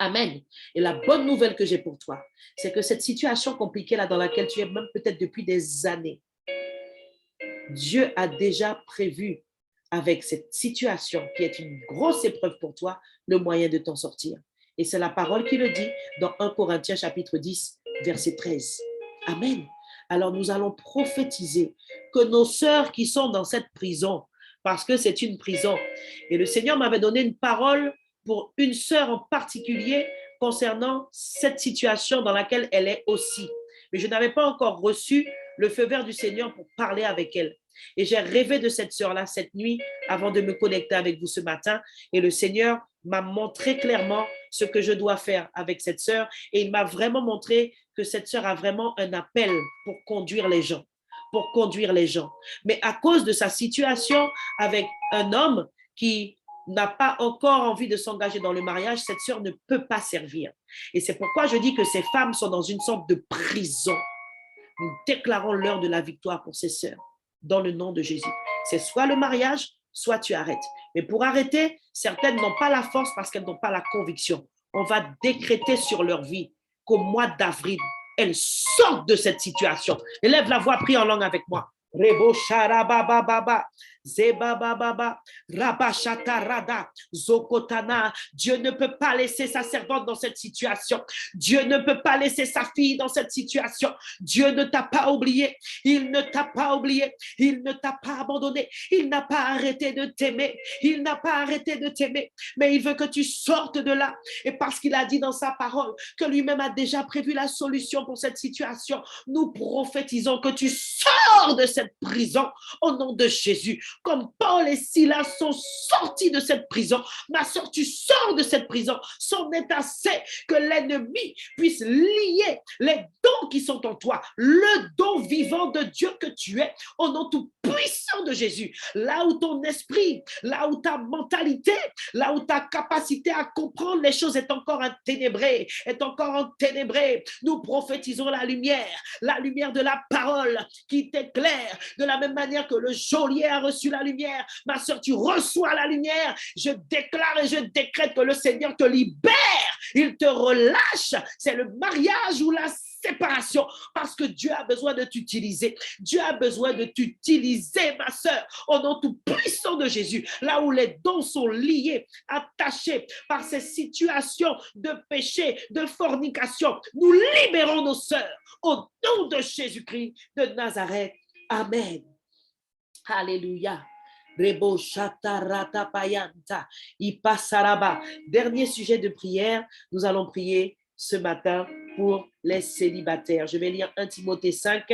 Speaker 1: Amen. Et la bonne nouvelle que j'ai pour toi, c'est que cette situation compliquée là dans laquelle tu es même peut-être depuis des années, Dieu a déjà prévu avec cette situation qui est une grosse épreuve pour toi, le moyen de t'en sortir. Et c'est la parole qui le dit dans 1 Corinthiens chapitre 10, verset 13. Amen. Alors nous allons prophétiser que nos sœurs qui sont dans cette prison, parce que c'est une prison, et le Seigneur m'avait donné une parole pour une sœur en particulier concernant cette situation dans laquelle elle est aussi. Mais je n'avais pas encore reçu le feu vert du Seigneur pour parler avec elle. Et j'ai rêvé de cette sœur-là cette nuit avant de me connecter avec vous ce matin. Et le Seigneur m'a montré clairement ce que je dois faire avec cette sœur. Et il m'a vraiment montré que cette sœur a vraiment un appel pour conduire les gens. Pour conduire les gens. Mais à cause de sa situation avec un homme qui n'a pas encore envie de s'engager dans le mariage, cette sœur ne peut pas servir. Et c'est pourquoi je dis que ces femmes sont dans une sorte de prison. Nous déclarons l'heure de la victoire pour ces sœurs, dans le nom de Jésus. C'est soit le mariage, soit tu arrêtes. Mais pour arrêter, certaines n'ont pas la force parce qu'elles n'ont pas la conviction. On va décréter sur leur vie qu'au mois d'avril, elles sortent de cette situation. Élève la voix, prie en langue avec moi. Rebo Sharabababa, Zebababa, Rabashatarada, Zokotana. Dieu ne peut pas laisser sa servante dans cette situation. Dieu ne peut pas laisser sa fille dans cette situation. Dieu ne t'a pas oublié. Il ne t'a pas oublié. Il ne t'a pas abandonné. Il n'a pas arrêté de t'aimer. Il n'a pas arrêté de t'aimer. Mais il veut que tu sortes de là. Et parce qu'il a dit dans sa parole que lui-même a déjà prévu la solution pour cette situation, nous prophétisons que tu sors de cette prison au nom de Jésus. comme Paul et Silas sont sortis de cette prison. Ma soeur, tu sors de cette prison. Son état, c'est que l'ennemi puisse lier les dons qui sont en toi, le don vivant de Dieu que tu es, au nom tout puissant de Jésus. Là où ton esprit, là où ta mentalité, là où ta capacité à comprendre les choses est encore enténébrée, nous prophétisons la lumière de la parole qui t'éclaire, de la même manière que le geôlier a reçu la lumière. Ma soeur, tu reçois la lumière. Je déclare et je décrète que le Seigneur te libère, il te relâche. C'est le mariage ou la séparation, parce que Dieu a besoin de t'utiliser. Dieu a besoin de t'utiliser, ma soeur, au nom tout puissant de Jésus. Là où les dons sont liés, attachés par ces situations de péché, de fornication, nous libérons nos sœurs au nom de Jésus-Christ de Nazareth. Amen. Alléluia. Rebo shatarata payanta, ipasaraba. Dernier sujet de prière, nous allons prier ce matin pour les célibataires. Je vais lire 1 Timothée 5,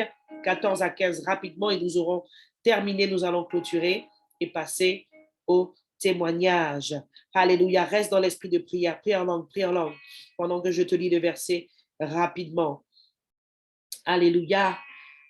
Speaker 1: 14 à 15 rapidement et nous aurons terminé, nous allons clôturer et passer au témoignage. Alléluia, reste dans l'esprit de prière, prie en langue, pendant que je te lis le verset rapidement. Alléluia.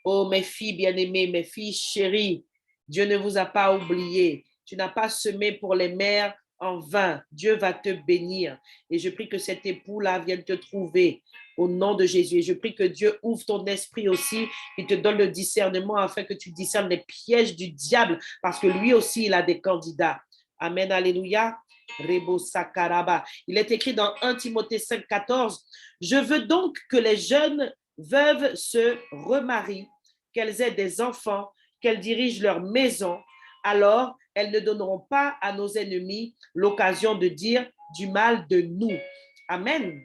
Speaker 1: Oh mes filles bien-aimées, mes filles chéries, Dieu ne vous a pas oublié. Tu n'as pas semé pour les mères en vain. Dieu va te bénir. Et je prie que cet époux-là vienne te trouver au nom de Jésus. Et je prie que Dieu ouvre ton esprit aussi et te donne le discernement afin que tu discernes les pièges du diable parce que lui aussi, il a des candidats. Amen, alléluia. Rebo Sakaraba. Il est écrit dans 1 Timothée 5, 14. Je veux donc que les jeunes veuves se remarient, qu'elles aient des enfants, qu'elles dirigent leur maison. Alors, elles ne donneront pas à nos ennemis l'occasion de dire du mal de nous. Amen.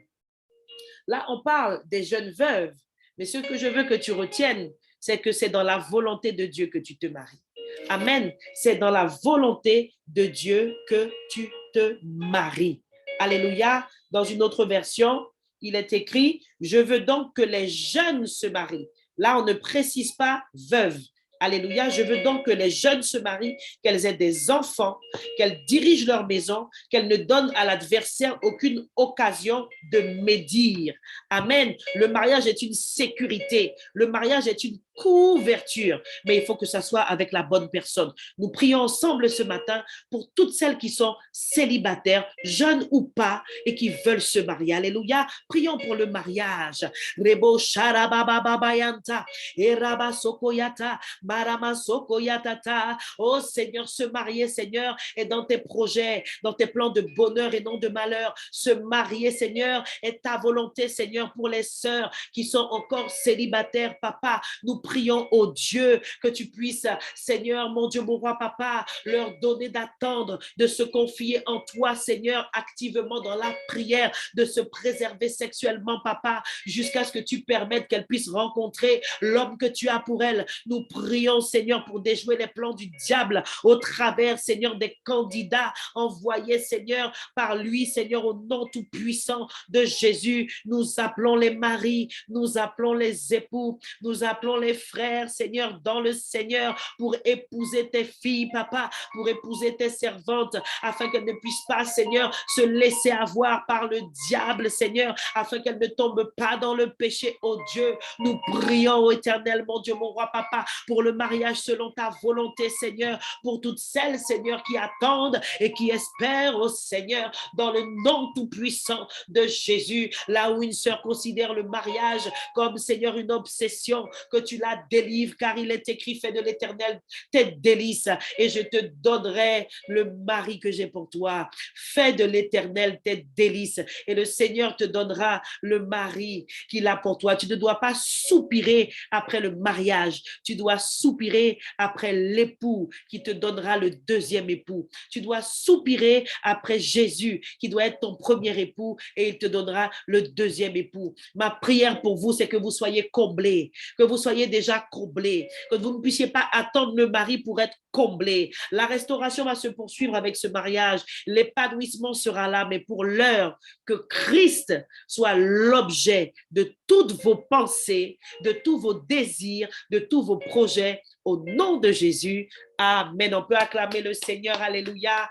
Speaker 1: Là, on parle des jeunes veuves, mais ce que je veux que tu retiennes, c'est que c'est dans la volonté de Dieu que tu te maries. Amen. C'est dans la volonté de Dieu que tu te maries. Alléluia. Dans une autre version, il est écrit, je veux donc que les jeunes se marient. Là, on ne précise pas veuve. Alléluia, je veux donc que les jeunes se marient, qu'elles aient des enfants, qu'elles dirigent leur maison, qu'elles ne donnent à l'adversaire aucune occasion de médire. Amen. Le mariage est une sécurité. Le mariage est une couverture, mais il faut que ça soit avec la bonne personne. Nous prions ensemble ce matin pour toutes celles qui sont célibataires, jeunes ou pas, et qui veulent se marier. Alléluia. Prions pour le mariage. Rebo sharabababayanta, eraba sokoyata, marama sokoyatata. Oh Seigneur, se marier, Seigneur, est dans tes projets, dans tes plans de bonheur et non de malheur. Se marier, Seigneur, est ta volonté, Seigneur, pour les sœurs qui sont encore célibataires, papa. Nous prions, oh Dieu, que tu puisses, Seigneur, mon Dieu, mon roi, papa, leur donner d'attendre, de se confier en toi, Seigneur, activement dans la prière, de se préserver sexuellement, papa, jusqu'à ce que tu permettes qu'elles puissent rencontrer l'homme que tu as pour elles. Nous prions, Seigneur, pour déjouer les plans du diable au travers, Seigneur, des candidats envoyés, Seigneur, par lui, Seigneur, au nom tout-puissant de Jésus. Nous appelons les maris, nous appelons les époux, nous appelons les frères, Seigneur, dans le Seigneur, pour épouser tes filles, papa, pour épouser tes servantes, afin qu'elles ne puissent pas, Seigneur, se laisser avoir par le diable, Seigneur, afin qu'elles ne tombent pas dans le péché, oh Dieu. Nous prions, oh Éternel, mon Dieu, mon roi, papa, pour le mariage selon ta volonté, Seigneur, pour toutes celles, Seigneur, qui attendent et qui espèrent, oh Seigneur, dans le nom tout-puissant de Jésus, là où une sœur considère le mariage comme, Seigneur, une obsession, que tu la délivres, car il est écrit, fais de l'Éternel tes délices, et je te donnerai le mari que j'ai pour toi. Fais de l'Éternel tes délices, et le Seigneur te donnera le mari qu'il a pour toi. Tu ne dois pas soupirer après le mariage, tu dois soupirer après l'époux qui te donnera le deuxième époux. Tu dois soupirer après Jésus qui doit être ton premier époux et il te donnera le deuxième époux. Ma prière pour vous, c'est que vous soyez comblés, que vous soyez déjà comblés, que vous ne puissiez pas attendre le mari pour être comblé. La restauration va se poursuivre avec ce mariage. L'épanouissement sera là, mais pour l'heure, que Christ soit l'objet de toutes vos pensées, de tous vos désirs, de tous vos projets. Au nom de Jésus, amen. On peut acclamer le Seigneur, alléluia.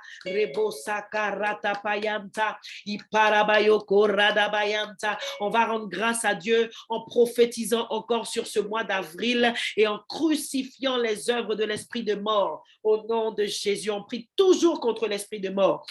Speaker 1: On va rendre grâce à Dieu en prophétisant encore sur ce mois d'avril et en crucifiant les œuvres de l'esprit de mort. Au nom de Jésus, on prie toujours contre l'esprit de mort.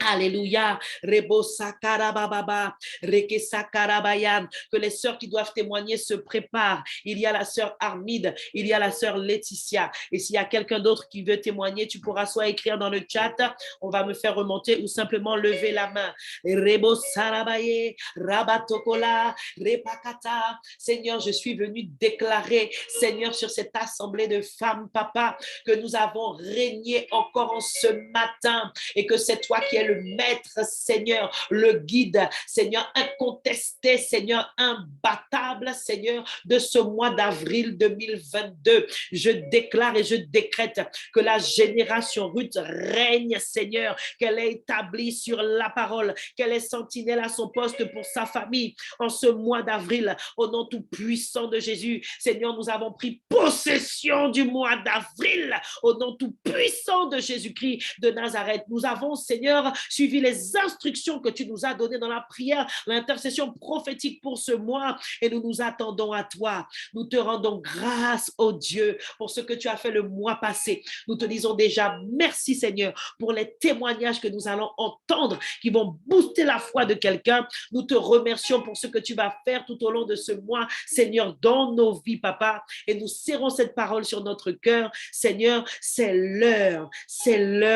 Speaker 1: Alléluia. Rebo sakarababa, reke sakarabayan. Que les sœurs qui doivent témoigner se préparent. Il y a la sœur Armide, il y a la sœur Laetitia. Et s'il y a quelqu'un d'autre qui veut témoigner, tu pourras soit écrire dans le chat, on va me faire remonter ou simplement lever la main. Rebo sarabaye, rabatokola, repakata. Seigneur, je suis venu déclarer, Seigneur, sur cette assemblée de femmes, papa, que nous avons régné encore en ce matin et que c'est toi qui es le maître, Seigneur, le guide, Seigneur, incontesté, Seigneur, imbattable, Seigneur, de ce mois d'avril 2022. Je déclare et je décrète que la génération Ruth règne, Seigneur, qu'elle est établie sur la parole, qu'elle est sentinelle à son poste pour sa famille en ce mois d'avril. Au nom tout puissant de Jésus, Seigneur, nous avons pris possession du mois d'avril. Au nom tout puissant de Jésus-Christ de Nazareth, nous avons, Seigneur, suivi les instructions que tu nous as données dans la prière, l'intercession prophétique pour ce mois, et nous nous attendons à toi. Nous te rendons grâce, oh Dieu, pour ce que tu as fait le mois passé. Nous te disons déjà merci, Seigneur, pour les témoignages que nous allons entendre qui vont booster la foi de quelqu'un. Nous te remercions pour ce que tu vas faire tout au long de ce mois, Seigneur, dans nos vies, papa, et nous serrons cette parole sur notre cœur. Seigneur, c'est l'heure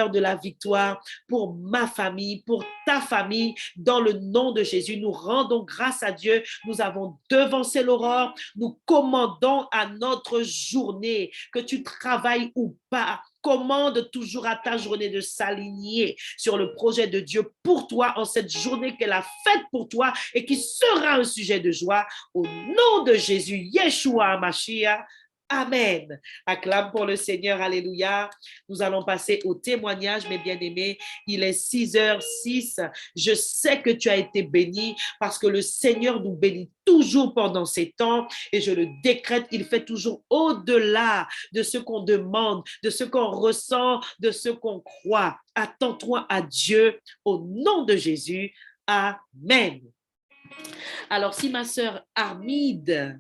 Speaker 1: de la victoire pour ma famille, pour ta famille, dans le nom de Jésus. Nous rendons grâce à Dieu. Nous avons devancé l'aurore. Nous commandons à notre journée, que tu travailles ou pas. Commande toujours à ta journée de s'aligner sur le projet de Dieu pour toi en cette journée qu'elle a faite pour toi et qui sera un sujet de joie. Au nom de Jésus, Yeshua Mashiach. Amen. Acclame pour le Seigneur. Alléluia. Nous allons passer au témoignage, mes bien-aimés. Il est 6h06. Je sais que tu as été béni parce que le Seigneur nous bénit toujours pendant ces temps et je le décrète, il fait toujours au-delà de ce qu'on demande, de ce qu'on ressent, de ce qu'on croit. Attends-toi à Dieu au nom de Jésus. Amen. Alors, si ma sœur Armide,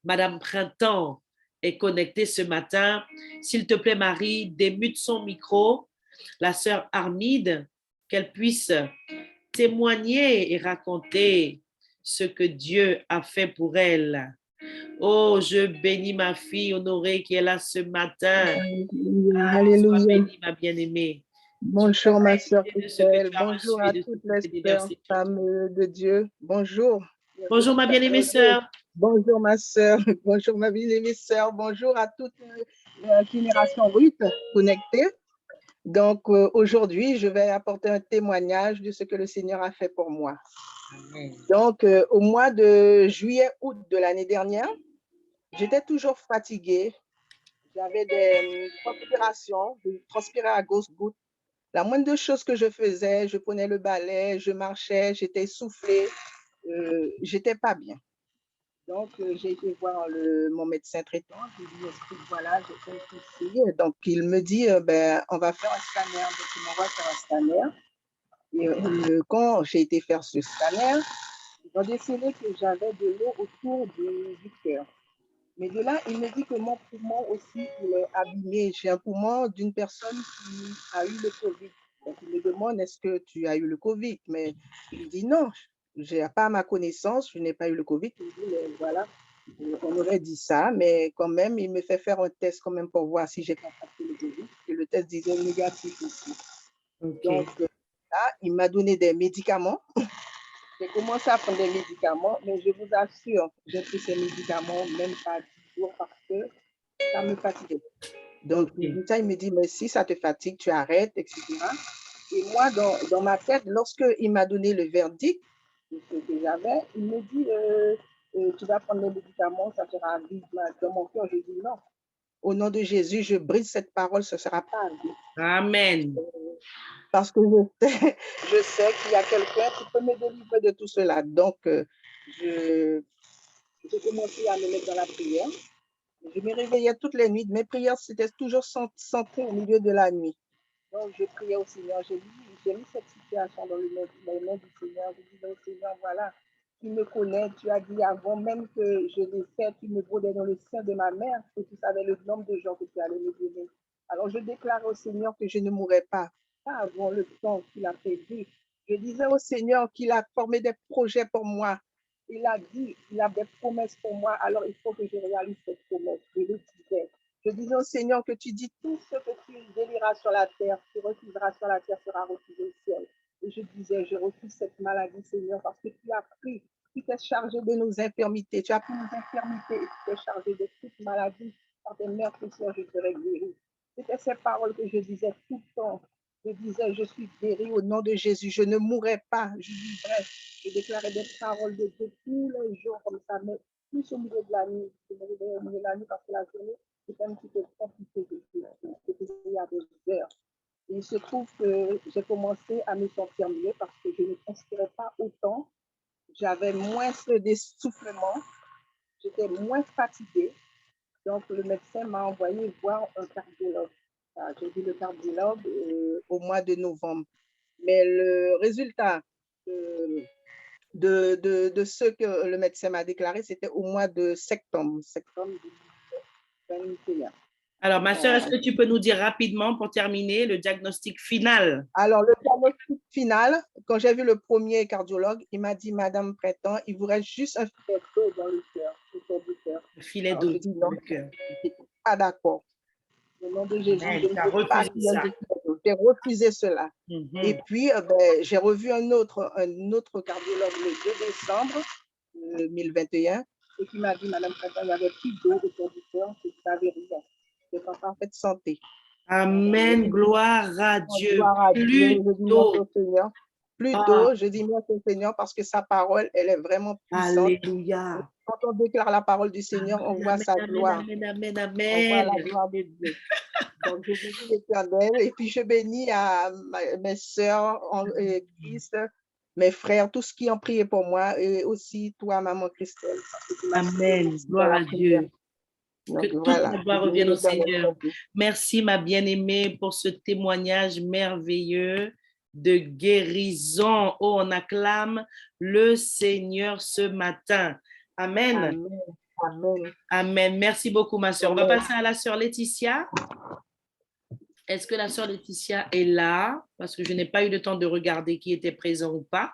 Speaker 1: Madame Printemps, est connectée ce matin, s'il te plaît, Marie, démute son micro. La sœur Armide, qu'elle puisse témoigner et raconter ce que Dieu a fait pour elle. Oh, je bénis ma fille Honorée qui est là ce matin.
Speaker 2: Alléluia.
Speaker 1: Sois bénie, ma bien-aimée.
Speaker 2: Bonjour, ma sœur Christelle. Bonjour à toutes les sœurs, femmes de Dieu. Bonjour.
Speaker 1: Bonjour, ma bien-aimée sœur.
Speaker 2: Bonjour, ma sœur. Bonjour, ma bien-aimée sœur. Bonjour à toute la génération Ruth connectée. Donc, aujourd'hui, je vais apporter un témoignage de ce que le Seigneur a fait pour moi. Amen. Donc, au mois de juillet-août de l'année dernière, j'étais toujours fatiguée. J'avais des transpirations, je transpirais à gouttes. La moindre chose que je faisais, je prenais le balai, je marchais, j'étais essoufflée, j'étais pas bien. Donc, j'ai été voir mon médecin traitant. Je lui explique, voilà, j'ai un souci. Donc, il me dit, on va faire un scanner. Donc, il m'envoie faire un scanner. Et quand j'ai été faire ce scanner, ils ont décelé que j'avais de l'eau autour du cœur. Mais de là, il me dit que mon poumon aussi, il est abîmé. J'ai un poumon d'une personne qui a eu le Covid. Donc, il me demande, est-ce que tu as eu le Covid? Mais il dit non, pas à ma connaissance, je n'ai pas eu le Covid. Il dit, mais voilà, on aurait dit ça, mais quand même, il me fait faire un test quand même pour voir si j'ai contracté le Covid. Et le test disait négatif aussi. Okay. Donc, là, il m'a donné des médicaments. J'ai commencé à prendre des médicaments, mais je vous assure, j'ai pris ces médicaments même pas 10 jours parce que ça me fatiguait. Donc, il me dit, mais si ça te fatigue, tu arrêtes, etc. Et moi, dans ma tête, lorsqu'il m'a donné le verdict de ce que j'avais, il me dit, tu vas prendre les médicaments, ça sera vite. Dans mon cœur, j'ai dit non. Au nom de Jésus, je brise cette parole, ce ne sera pas arrivé.
Speaker 1: Amen.
Speaker 2: Parce que je sais qu'il y a quelqu'un qui peut me délivrer de tout cela. Donc, j'ai commencé à me mettre dans la prière. Je me réveillais toutes les nuits. Mes prières, c'était toujours centrées au milieu de la nuit. Donc, je priais au Seigneur. J'ai mis cette situation dans les mains du Seigneur. Je disais au Seigneur, voilà, tu me connais. Tu as dit avant même que je naissais, tu me brodais dans le sein de ma mère, que tu savais le nombre de gens que tu allais me donner. Alors, je déclarais au Seigneur que je ne mourrais pas avant le temps qu'il a prévu. Je disais au Seigneur qu'il a formé des projets pour moi. Il a dit, il a des promesses pour moi, alors il faut que je réalise cette promesse. Je le disais. Je disais au Seigneur que tu dis tout ce que tu délieras sur la terre, tu refuseras sur la terre, sera refusé au ciel. Et je disais, je refuse cette maladie, Seigneur, parce que tu as pris, tu t'es chargé de nos infirmités, tu as pris nos infirmités et tu t'es chargé de toute maladie. Par tes meurtrissures, je serai guéri. C'était ces paroles que je disais tout le temps. Je disais, je suis guéri au nom de Jésus, je ne mourrai pas, je vivrai. Je déclarais des paroles de Dieu tous les jours comme ça, mais plus au milieu de la nuit. Je me réveillais au milieu de la nuit parce que la journée, c'est un petit peu compliqué il y a des heures. Et il se trouve que j'ai commencé à me sentir mieux parce que je ne transpirais pas autant. J'avais moins d'essoufflement, j'étais moins fatiguée. Donc, le médecin m'a envoyé voir un cardiologue. J'ai vu le cardiologue au mois de novembre. Mais le résultat de ce que le médecin m'a déclaré, c'était au mois de septembre 2021.
Speaker 1: Alors, ma soeur, est-ce que tu peux nous dire rapidement, pour terminer, le diagnostic final?
Speaker 2: Alors, le diagnostic final, quand j'ai vu le premier cardiologue, il m'a dit, Madame Prétan, il vous reste juste un filet d'eau dans le cœur, autour du cœur.
Speaker 1: Le filet d'eau dans le cœur.
Speaker 2: Je n'étais pas d'accord. Au nom de Jésus, je ne veux pas qu'il y ait un filet d'eau. J'ai refusé cela. Et puis, j'ai revu un autre cardiologue le 2 décembre 2021 et qui m'a dit, Madame Prétan, il n'y avait plus d'eau autour du cœur, que vous n'avez rien. C'est en parfaite santé.
Speaker 1: Amen, gloire à Dieu.
Speaker 2: Gloire à Dieu. Je dis merci au Seigneur. Plus d'eau, je dis merci au Seigneur parce que sa parole, elle est vraiment puissante.
Speaker 1: Alléluia.
Speaker 2: Quand on déclare la parole du Seigneur, on voit sa gloire.
Speaker 1: Amen, amen,
Speaker 2: On voit la
Speaker 1: amen.
Speaker 2: gloire de Dieu. Donc, je bénis l'Éternel et puis je bénis à mes sœurs en Christ, mes frères, tous qui ont prié pour moi et aussi toi, maman Christelle.
Speaker 1: Amen, gloire à Dieu.
Speaker 2: Donc,
Speaker 1: Que toute
Speaker 2: voilà.
Speaker 1: la gloire revienne au Seigneur. Merci, ma bien-aimée, pour ce témoignage merveilleux de guérison. Oh, on acclame le Seigneur ce matin. Amen.
Speaker 2: Amen. Amen.
Speaker 1: Amen. Merci beaucoup, ma soeur. On va passer à la sœur Laetitia. Est-ce que la sœur Laetitia est là? Parce que je n'ai pas eu le temps de regarder qui était présent ou pas.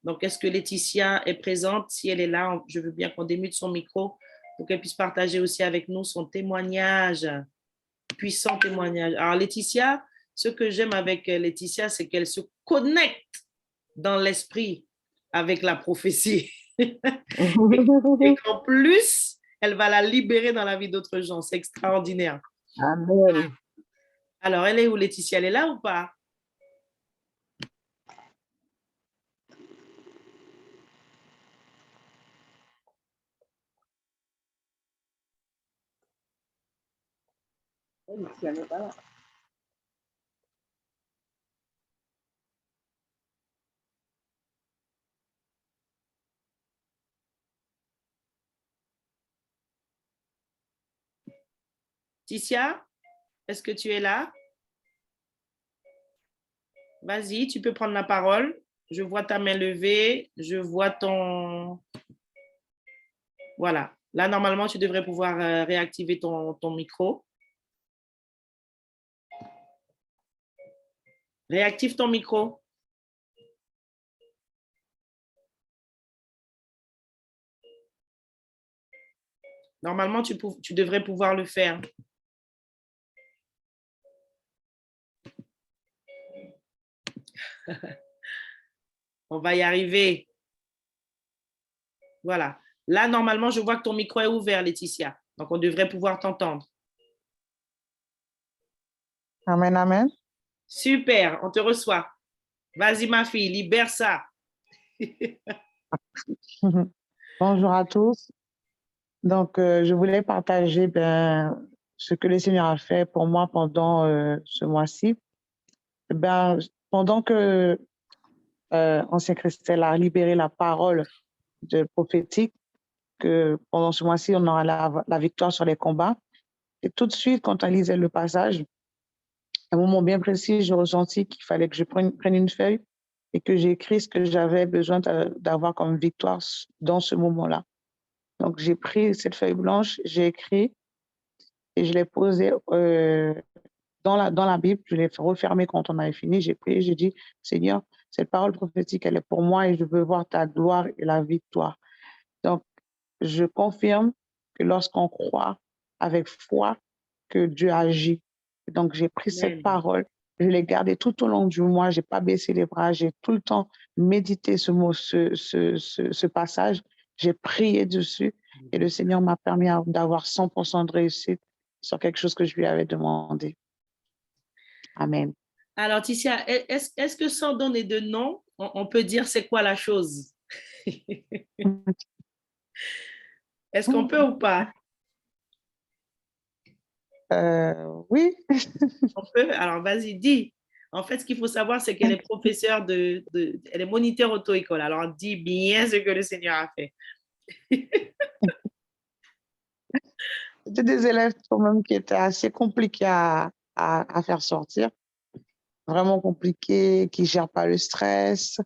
Speaker 1: Donc, est-ce que Laetitia est présente? Si elle est là, je veux bien qu'on démute son micro pour qu'elle puisse partager aussi avec nous son témoignage, puissant témoignage. Alors, Laetitia, ce que j'aime avec Laetitia, c'est qu'elle se connecte dans l'esprit avec la prophétie. Et qu'en plus, elle va la libérer dans la vie d'autres gens. C'est extraordinaire.
Speaker 2: Amen.
Speaker 1: Alors, elle est où, Laetitia? Elle est là ou pas? Laetitia, est-ce que tu es là? Vas-y, tu peux prendre la parole. Je vois ta main levée. Je vois ton... Voilà. Là, normalement, tu devrais pouvoir réactiver ton micro. Réactive ton micro. Normalement, tu devrais pouvoir le faire. On va y arriver. Voilà. Là, normalement, je vois que ton micro est ouvert, Laetitia. Donc, on devrait pouvoir t'entendre.
Speaker 2: Amen, amen.
Speaker 1: Super, on te reçoit. Vas-y, ma fille, libère ça.
Speaker 3: Bonjour à tous. Donc, je voulais partager ce que le Seigneur a fait pour moi pendant ce mois-ci. Ben, pendant que Ancien Christel a libéré la parole de prophétique, que pendant ce mois-ci, on aura la victoire sur les combats. Et tout de suite, quand on lisait le passage, à un moment bien précis, j'ai ressenti qu'il fallait que je prenne une feuille et que j'écris ce que j'avais besoin d'avoir comme victoire dans ce moment-là. Donc, j'ai pris cette feuille blanche, j'ai écrit et je l'ai posée dans la Bible. Je l'ai refermée quand on avait fini. J'ai prié, j'ai dit, Seigneur, cette parole prophétique, elle est pour moi et je veux voir ta gloire et la victoire. Donc, je confirme que lorsqu'on croit avec foi, que Dieu agit. Donc, j'ai pris cette parole, je l'ai gardée tout au long du mois, je n'ai pas baissé les bras, j'ai tout le temps médité ce passage, j'ai prié dessus et le Seigneur m'a permis d'avoir 100% de réussite sur quelque chose que je lui avais demandé. Amen.
Speaker 1: Alors, Ticia, est-ce que sans donner de nom, on peut dire c'est quoi la chose? Est-ce qu'on peut ou pas?
Speaker 3: Oui.
Speaker 1: On peut? Alors, vas-y, dis. En fait, ce qu'il faut savoir, c'est qu'elle est professeure elle est moniteur auto-école. Alors, dis bien ce que le Seigneur a fait.
Speaker 3: C'était des élèves quand même qui étaient assez compliqués à faire sortir. Vraiment compliqués, qui ne gèrent pas le stress.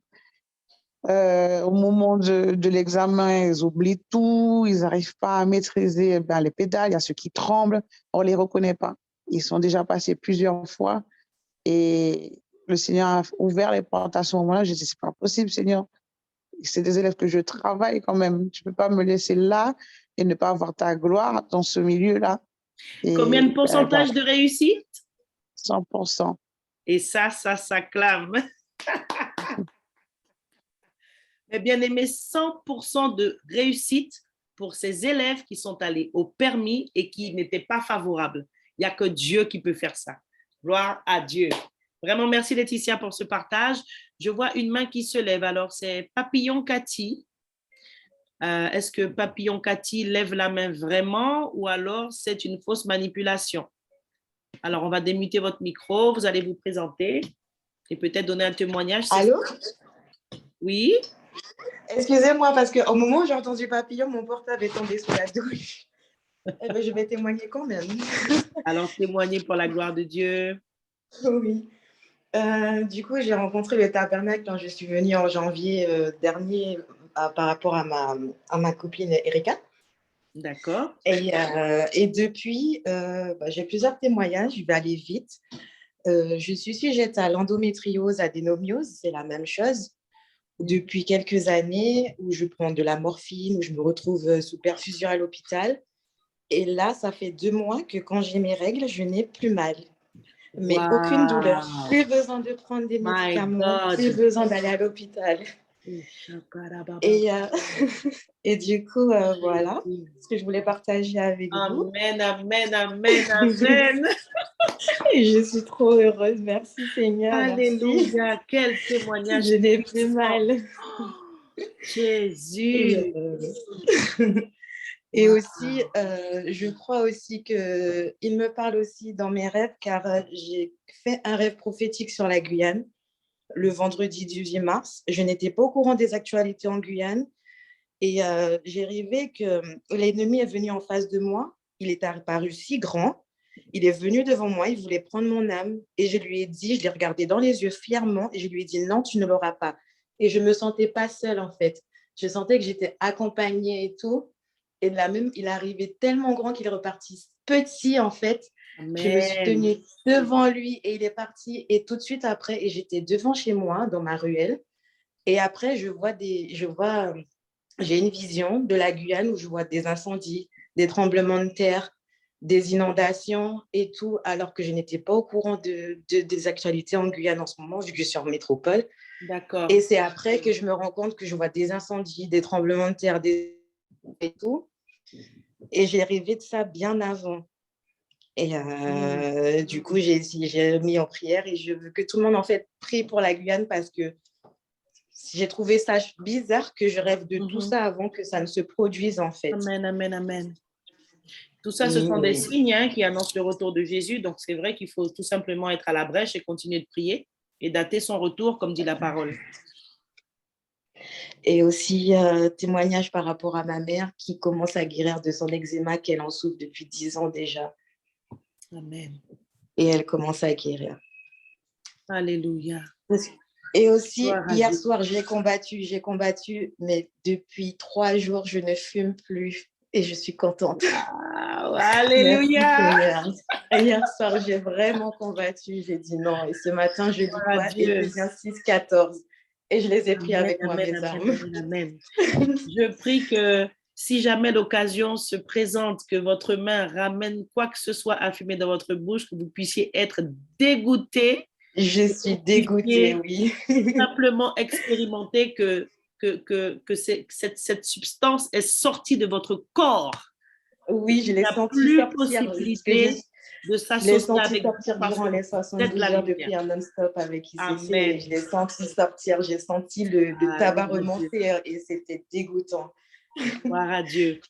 Speaker 3: Au moment de l'examen, ils oublient tout, ils n'arrivent pas à maîtriser les pédales, il y a ceux qui tremblent, on ne les reconnaît pas. Ils sont déjà passés plusieurs fois et le Seigneur a ouvert les portes à ce moment-là. Je dis, c'est pas possible, Seigneur. C'est des élèves que je travaille quand même. Tu ne peux pas me laisser là et ne pas avoir ta gloire dans ce milieu-là.
Speaker 1: Combien de pourcentage de réussite?
Speaker 3: 100%.
Speaker 1: Et ça s'acclame. Mais bien aimé, 100% de réussite pour ces élèves qui sont allés au permis et qui n'étaient pas favorables. Il n'y a que Dieu qui peut faire ça. Gloire à Dieu. Vraiment, merci Laetitia pour ce partage. Je vois une main qui se lève. Alors, c'est Papillon Cathy. Est-ce que Papillon Cathy lève la main vraiment ou alors c'est une fausse manipulation? Alors, on va démuter votre micro. Vous allez vous présenter et peut-être donner un témoignage.
Speaker 4: Allô?
Speaker 1: Oui?
Speaker 4: Excusez-moi, parce qu'au moment où j'ai entendu Papillon, mon portable est tombé sous la douche. Eh bien, je vais témoigner quand même.
Speaker 1: Alors, témoignez pour la gloire de Dieu.
Speaker 4: Oui. Du coup, j'ai rencontré le tabernacle quand je suis venue en janvier dernier par rapport à ma copine Erika.
Speaker 1: D'accord.
Speaker 4: Et depuis, j'ai plusieurs témoignages, je vais aller vite. Je suis sujette à l'endométriose, adénomiose, c'est la même chose. Depuis quelques années, où je prends de la morphine, où je me retrouve sous perfusion à l'hôpital. Et là, ça fait 2 mois que quand j'ai mes règles, je n'ai plus mal. Mais aucune douleur. Plus besoin de prendre des médicaments, plus besoin d'aller à l'hôpital. Et du coup, voilà ce que je voulais partager avec vous.
Speaker 1: Amen, amen, amen, amen.
Speaker 4: Et je suis trop heureuse. Merci Seigneur.
Speaker 1: Alléluia.
Speaker 4: Merci.
Speaker 1: Quel témoignage.
Speaker 4: Je n'ai plus mal.
Speaker 1: Jésus.
Speaker 4: Et aussi, je crois aussi qu'il me parle aussi dans mes rêves, car j'ai fait un rêve prophétique sur la Guyane le vendredi 18 mars. Je n'étais pas au courant des actualités en Guyane et j'ai rêvé que l'ennemi est venu en face de moi. Il est apparu si grand. Il est venu devant moi, il voulait prendre mon âme et je lui ai dit, je l'ai regardé dans les yeux fièrement et je lui ai dit non, tu ne l'auras pas. Et je ne me sentais pas seule en fait. Je sentais que j'étais accompagnée et tout. Et de là même, il est arrivé tellement grand qu'il est reparti petit en fait.
Speaker 1: Amen.
Speaker 4: Je me suis tenue devant lui et il est parti. Et tout de suite après, et j'étais devant chez moi, dans ma ruelle. Et après, j'ai une vision de la Guyane où je vois des incendies, des tremblements de terre, des inondations et tout, alors que je n'étais pas au courant des actualités en Guyane en ce moment, vu que je suis en métropole.
Speaker 1: D'accord.
Speaker 4: Et c'est après que je me rends compte que je vois des incendies, des tremblements de terre, et tout. Et j'ai rêvé de ça bien avant. Et du coup, j'ai mis en prière et je veux que tout le monde en fait prie pour la Guyane parce que j'ai trouvé ça bizarre que je rêve de tout ça avant que ça ne se produise en fait.
Speaker 1: Amen, amen, amen. Tout ça, ce sont des signes qui annoncent le retour de Jésus. Donc, c'est vrai qu'il faut tout simplement être à la brèche et continuer de prier et dater son retour, comme dit la parole.
Speaker 4: Et aussi, témoignage par rapport à ma mère qui commence à guérir de son eczéma qu'elle en souffre depuis 10 ans déjà.
Speaker 1: Amen.
Speaker 4: Et elle commence à guérir.
Speaker 1: Alléluia.
Speaker 4: Et aussi,
Speaker 1: Gloire à
Speaker 4: hier
Speaker 1: Dieu.
Speaker 4: soir, j'ai combattu, mais depuis 3 jours, je ne fume plus et je suis contente.
Speaker 1: Wow, alléluia.
Speaker 4: Merci, Seigneur. Hier soir, j'ai vraiment combattu. J'ai dit non. Et ce matin, je lis
Speaker 1: Gloire à
Speaker 4: quoi?
Speaker 1: Dieu.
Speaker 4: Éphésiens 6:14. Et je les ai pris
Speaker 1: Amen,
Speaker 4: avec moi,
Speaker 1: amen,
Speaker 4: mes
Speaker 1: amen,
Speaker 4: armes.
Speaker 1: amen, amen. Je prie que si jamais l'occasion se présente, que votre main ramène quoi que ce soit à fumer dans votre bouche, que vous puissiez être dégoûté.
Speaker 4: Je suis dégoûtée, oui.
Speaker 1: Simplement expérimenter que cette substance est sortie de votre corps.
Speaker 4: Oui, je l'ai senti
Speaker 1: plus
Speaker 4: sortir.
Speaker 1: Possibilité de
Speaker 4: Je l'ai
Speaker 1: s'associer
Speaker 4: senti
Speaker 1: avec
Speaker 4: sortir
Speaker 1: vous parce
Speaker 4: durant
Speaker 1: que
Speaker 4: les
Speaker 1: vous êtes
Speaker 4: 72
Speaker 1: la
Speaker 4: heures de
Speaker 1: lumière.
Speaker 4: prière non-stop avec ICC.
Speaker 1: Amen.
Speaker 4: Je l'ai senti sortir. J'ai senti le tabac
Speaker 1: gloire à Dieu.
Speaker 4: remonter et c'était dégoûtant.
Speaker 1: Gloire à Dieu.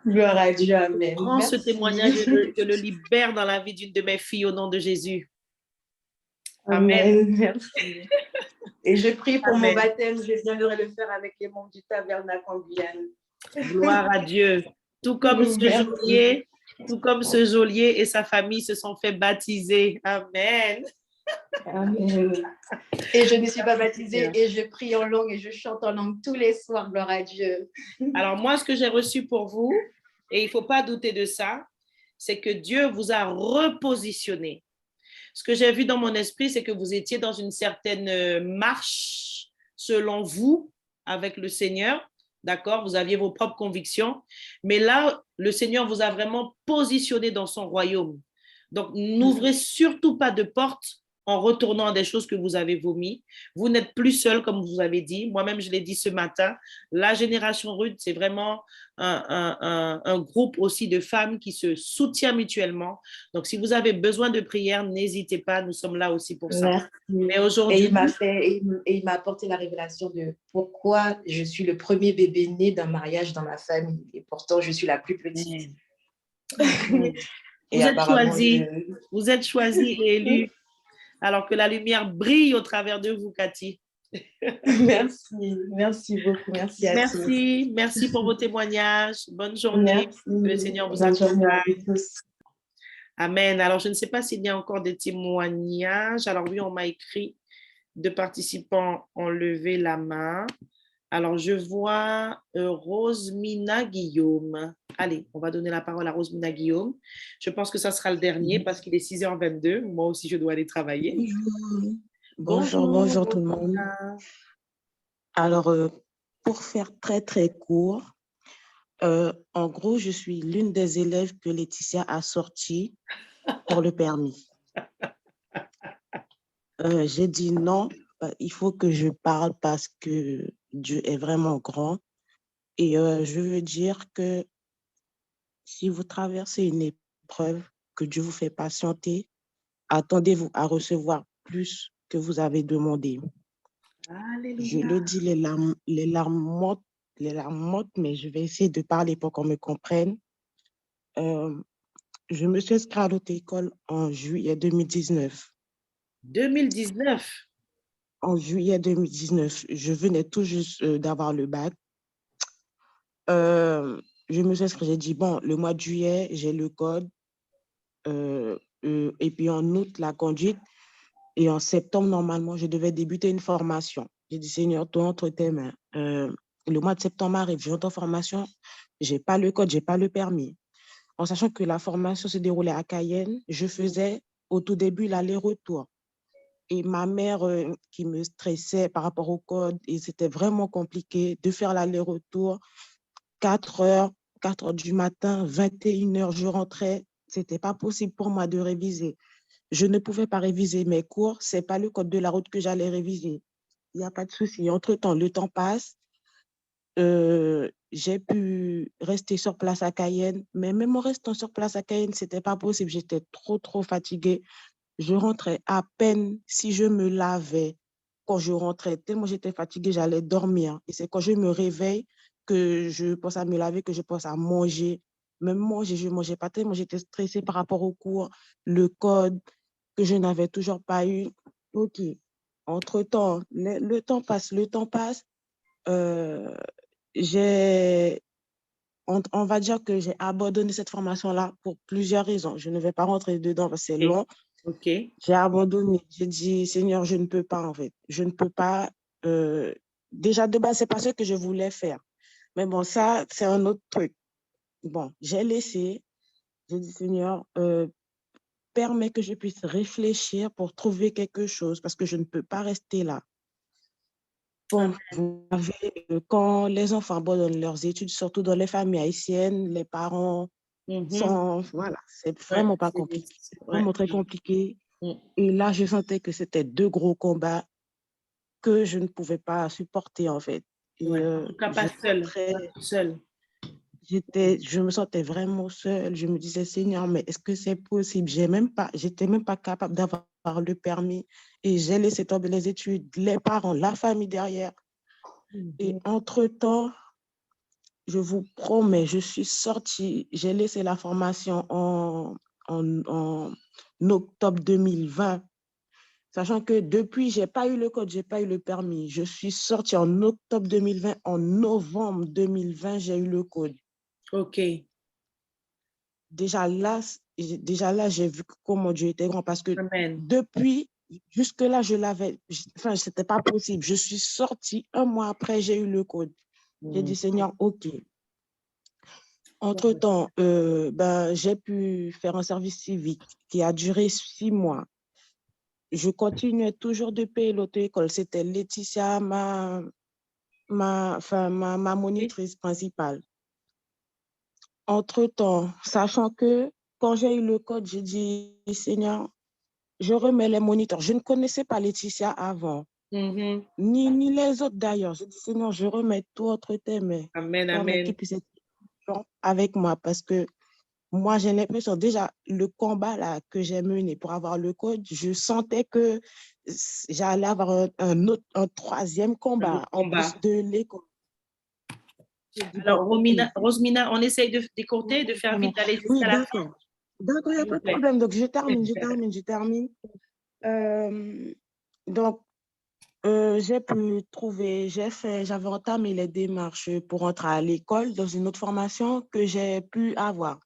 Speaker 4: Gloire à Dieu, amen.
Speaker 1: Prends ce
Speaker 4: Merci.
Speaker 1: témoignage et je le libère dans la vie d'une de mes filles au nom de Jésus. Amen.
Speaker 4: Amen. Merci. Et je prie pour
Speaker 1: Amen.
Speaker 4: mon baptême. Je viendrai le faire avec les membres du tabernacle en Guyane.
Speaker 1: Gloire à Dieu. Tout comme ce geôlier et sa famille se sont fait baptiser. Amen.
Speaker 4: Amen. Et je ne suis pas baptisée et je prie en langue et je chante en langue tous les soirs. Gloire à Dieu.
Speaker 1: Alors moi, ce que j'ai reçu pour vous, et il ne faut pas douter de ça, c'est que Dieu vous a repositionné. Ce que j'ai vu dans mon esprit, c'est que vous étiez dans une certaine marche, selon vous, avec le Seigneur. D'accord? Vous aviez vos propres convictions. Mais là, le Seigneur vous a vraiment positionné dans son royaume. Donc, n'ouvrez surtout pas de porte en retournant à des choses que vous avez vomi. Vous n'êtes plus seul, comme vous avez dit. Moi-même, je l'ai dit ce matin. La génération rude, c'est vraiment un groupe aussi de femmes qui se soutient mutuellement. Donc, si vous avez besoin de prière, n'hésitez pas. Nous sommes là aussi pour ça.
Speaker 4: Merci.
Speaker 1: Mais aujourd'hui,
Speaker 4: il m'a apporté la révélation de pourquoi je suis le premier bébé né d'un mariage dans ma famille. Et pourtant, je suis la plus petite.
Speaker 1: Vous êtes choisi et élu. Alors que la lumière brille au travers de vous, Cathy.
Speaker 4: Merci beaucoup. Merci à tous.
Speaker 1: Merci pour vos témoignages. Bonne journée.
Speaker 4: Merci.
Speaker 1: Le Seigneur vous
Speaker 4: Bonne journée à
Speaker 1: accompagne.
Speaker 4: tous.
Speaker 1: Amen. Alors, je ne sais pas s'il y a encore des témoignages. Alors oui, on m'a écrit de participants ont levé la main. Alors, je vois Rosemina Guillaume. Allez, on va donner la parole à Rosemina Guillaume. Je pense que ça sera le dernier parce qu'il est 6h22. Moi aussi, je dois aller travailler.
Speaker 5: Bonjour tout le monde. Alors, pour faire très, très court, en gros, je suis l'une des élèves que Laetitia a sorties pour le permis. J'ai dit non, il faut que je parle parce que Dieu est vraiment grand. Et je veux dire que si vous traversez une épreuve, que Dieu vous fait patienter, attendez-vous à recevoir plus que vous avez demandé.
Speaker 1: Alléluia.
Speaker 5: Je le dis, les larmes montent, mais je vais essayer de parler pour qu'on me comprenne. Je me suis inscrite à l'auto-école en juillet 2019.
Speaker 1: 2019?
Speaker 5: En juillet 2019, je venais tout juste d'avoir le bac. Je me suis inscrite, j'ai dit, bon, le mois de juillet, j'ai le code. Et puis en août, la conduite. Et en septembre, normalement, je devais débuter une formation. J'ai dit, Seigneur, toi, entre tes mains. Le mois de septembre arrive, je rentre en formation, je n'ai pas le code, je n'ai pas le permis. En sachant que la formation se déroulait à Cayenne, je faisais au tout début l'aller-retour. Et ma mère qui me stressait par rapport au code, et c'était vraiment compliqué de faire l'aller-retour. 4 heures du matin, 21h, je rentrais. Ce n'était pas possible pour moi de réviser. Je ne pouvais pas réviser mes cours. Ce n'est pas le code de la route que j'allais réviser. Il n'y a pas de souci. Entre-temps, le temps passe. J'ai pu rester sur place à Cayenne. Mais même en restant sur place à Cayenne, ce n'était pas possible. J'étais trop fatiguée. Je rentrais à peine si je me lavais. Quand je rentrais, tellement j'étais fatiguée, j'allais dormir. Et c'est quand je me réveille que je pense à me laver, que je pense à manger. même manger, je ne mangeais pas tellement, j'étais stressée par rapport au cours, le code que je n'avais toujours pas eu. OK. Entre-temps, le temps passe, le temps passe. J'ai on va dire que j'ai abandonné cette formation-là pour plusieurs raisons. Je ne vais pas rentrer dedans parce que c'est long.
Speaker 1: OK.
Speaker 5: J'ai abandonné. J'ai dit, Seigneur, je ne peux pas, en fait. Je ne peux pas. Déjà, de base, ce n'est pas ce que je voulais faire. Mais bon, ça, c'est un autre truc. Bon, j'ai laissé. J'ai dit, Seigneur, permets que je puisse réfléchir pour trouver quelque chose parce que je ne peux pas rester là. Bon, vous savez, quand les enfants abandonnent leurs études, surtout dans les familles haïtiennes, les parents sont, voilà, c'est vraiment pas compliqué. C'est vraiment très compliqué. Et là, je sentais que c'était 2 gros combats que je ne pouvais pas supporter, en fait. Et,
Speaker 1: En tout cas, pas seul.
Speaker 5: Je me sentais vraiment seule. Je me disais, Seigneur, mais est-ce que c'est possible? J'étais même pas capable d'avoir le permis et j'ai laissé tomber les études, les parents, la famille derrière. Et entre-temps, je vous promets, je suis sortie, j'ai laissé la formation en octobre 2020, sachant que depuis, je n'ai pas eu le code, je n'ai pas eu le permis. Je suis sortie en octobre 2020, en novembre 2020, j'ai eu le code.
Speaker 1: OK.
Speaker 5: Déjà là, j'ai vu comment Dieu était grand parce que depuis, jusque-là, ce n'était pas possible. Je suis sortie, 1 mois après, j'ai eu le code. J'ai dit, Seigneur, OK. Entre-temps, j'ai pu faire un service civique qui a duré 6 mois. Je continuais toujours de payer l'auto-école. C'était Laetitia, ma monitrice principale. Entre-temps, sachant que quand j'ai eu le code, j'ai dit, Seigneur, je remets les moniteurs. Je ne connaissais pas Laetitia avant, ni les autres d'ailleurs. J'ai dit, Seigneur, je remets tout entre tes mains.
Speaker 1: Amen,
Speaker 5: Permets que
Speaker 1: amen.
Speaker 5: tu puisses être avec moi parce que moi, j'ai l'impression, déjà, le combat là, que j'ai mené pour avoir le code, je sentais que j'allais avoir un troisième combat en plus de l'école.
Speaker 1: Alors, Rosmina, on essaye de décourter, de faire vite, d'aller jusqu'à la fin.
Speaker 5: D'accord, il n'y a pas de problème. Donc, je termine. Donc, j'ai pu trouver, j'avais entamé les démarches pour entrer à l'école dans une autre formation que j'ai pu avoir.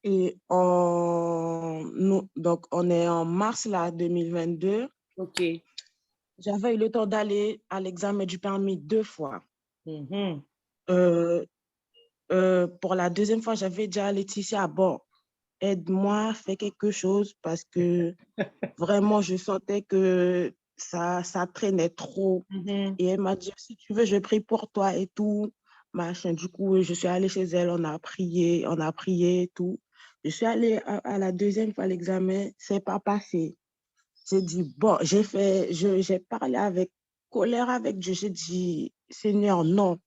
Speaker 5: Et donc, on est en mars là, 2022.
Speaker 1: OK.
Speaker 5: J'avais eu le temps d'aller à l'examen du permis 2 fois. Pour la deuxième fois, j'avais dit à Laetitia, bon, aide-moi, fais quelque chose parce que vraiment, je sentais que ça traînait trop. Et elle m'a dit, si tu veux, je prie pour toi et tout. Machin. Du coup, je suis allée chez elle, on a prié et tout. Je suis allée à la deuxième fois l'examen, c'est pas passé. J'ai dit, bon, j'ai parlé avec colère avec Dieu. J'ai dit, Seigneur, non,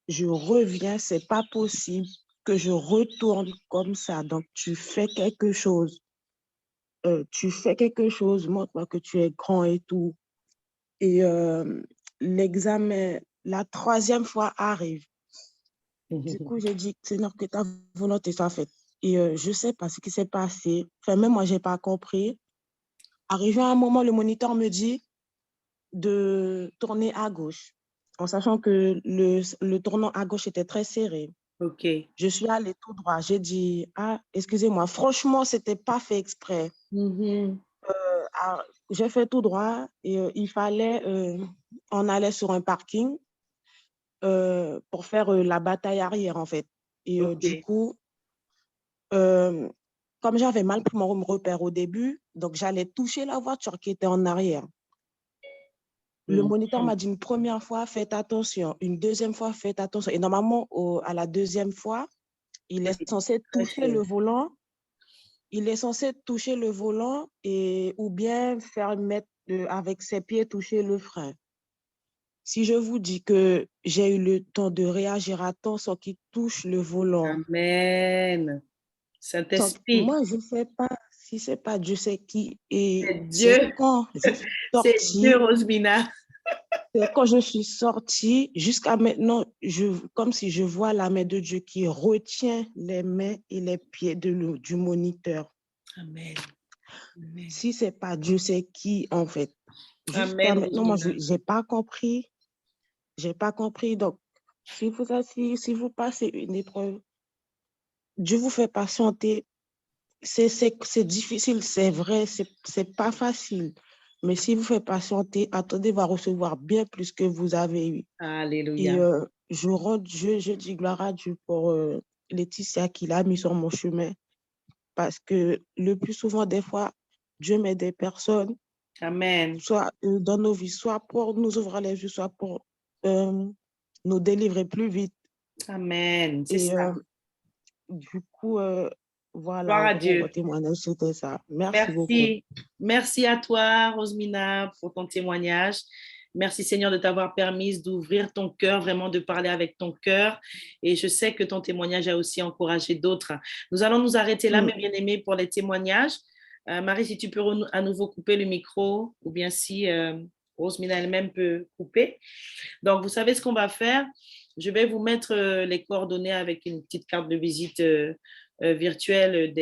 Speaker 5: je reviens, c'est pas possible que je retourne comme ça. Donc, tu fais quelque chose. Montre-moi que tu es grand et tout. Et l'examen, la 3e fois arrive. Du coup, j'ai dit, Seigneur, que ta volonté soit faite. Et je ne sais pas ce qui s'est passé. Enfin, même moi, je n'ai pas compris. Arrivé à un moment, le moniteur me dit de tourner à gauche, en sachant que le tournant à gauche était très serré.
Speaker 1: OK.
Speaker 5: Je suis allée tout droit. J'ai dit, excusez-moi, franchement, ce n'était pas fait exprès. J'ai fait tout droit et il fallait, on allait sur un parking pour faire la bataille arrière, en fait. Et du coup, comme j'avais mal pris mon repère au début, donc j'allais toucher la voiture qui était en arrière. Le moniteur m'a dit une première fois, faites attention. Une deuxième fois, faites attention. Et normalement, à la deuxième fois, il est censé toucher le volant. Il est censé toucher le volant ou bien faire mettre avec ses pieds toucher le frein. Si je vous dis que j'ai eu le temps de réagir à temps sans qu'il touche le volant.
Speaker 1: Amen. Saint-Esprit.
Speaker 5: Moi, je ne sais pas si ce n'est pas Dieu, c'est qui. Et
Speaker 1: c'est Dieu.
Speaker 5: quand je suis
Speaker 1: C'est
Speaker 5: sortie,
Speaker 1: Dieu, Rosmina.
Speaker 5: Quand je suis sortie, jusqu'à maintenant, comme si je vois la main de Dieu qui retient les mains et les pieds du moniteur.
Speaker 1: Amen. Amen.
Speaker 5: Si ce n'est pas Dieu, c'est qui en fait? Jusqu'à
Speaker 1: Amen,
Speaker 5: maintenant, moi,
Speaker 1: Rosmina.
Speaker 5: je n'ai pas compris. Je n'ai pas compris. Donc, si vous passez une épreuve, Dieu vous fait patienter. C'est difficile, c'est vrai, c'est pas facile. Mais si vous faites patienter, attendez, va recevoir bien plus que vous avez eu.
Speaker 1: Alléluia.
Speaker 5: Et je dis gloire à Dieu pour Laetitia qui l'a mis sur mon chemin. Parce que le plus souvent, des fois, Dieu met des personnes,
Speaker 1: Amen.
Speaker 5: soit dans nos vies, soit pour nous ouvrir les yeux, soit pour nous délivrer plus vite.
Speaker 1: Amen. C'est
Speaker 5: Et
Speaker 1: ça.
Speaker 5: du coup, voilà,
Speaker 1: Gloire
Speaker 5: en
Speaker 1: à
Speaker 5: gros,
Speaker 1: Dieu.
Speaker 5: mon témoignage, c'était ça. Merci beaucoup.
Speaker 1: Merci. Merci à toi, Rosmina, pour ton témoignage. Merci, Seigneur, de t'avoir permis d'ouvrir ton cœur, vraiment de parler avec ton cœur. Et je sais que ton témoignage a aussi encouragé d'autres. Nous allons nous arrêter là, mes bien-aimés, pour les témoignages. Marie, si tu peux à nouveau couper le micro, ou bien si Rosmina elle-même peut couper. Donc, vous savez ce qu'on va faire. Je vais vous mettre les coordonnées avec une petite carte de visite virtuelle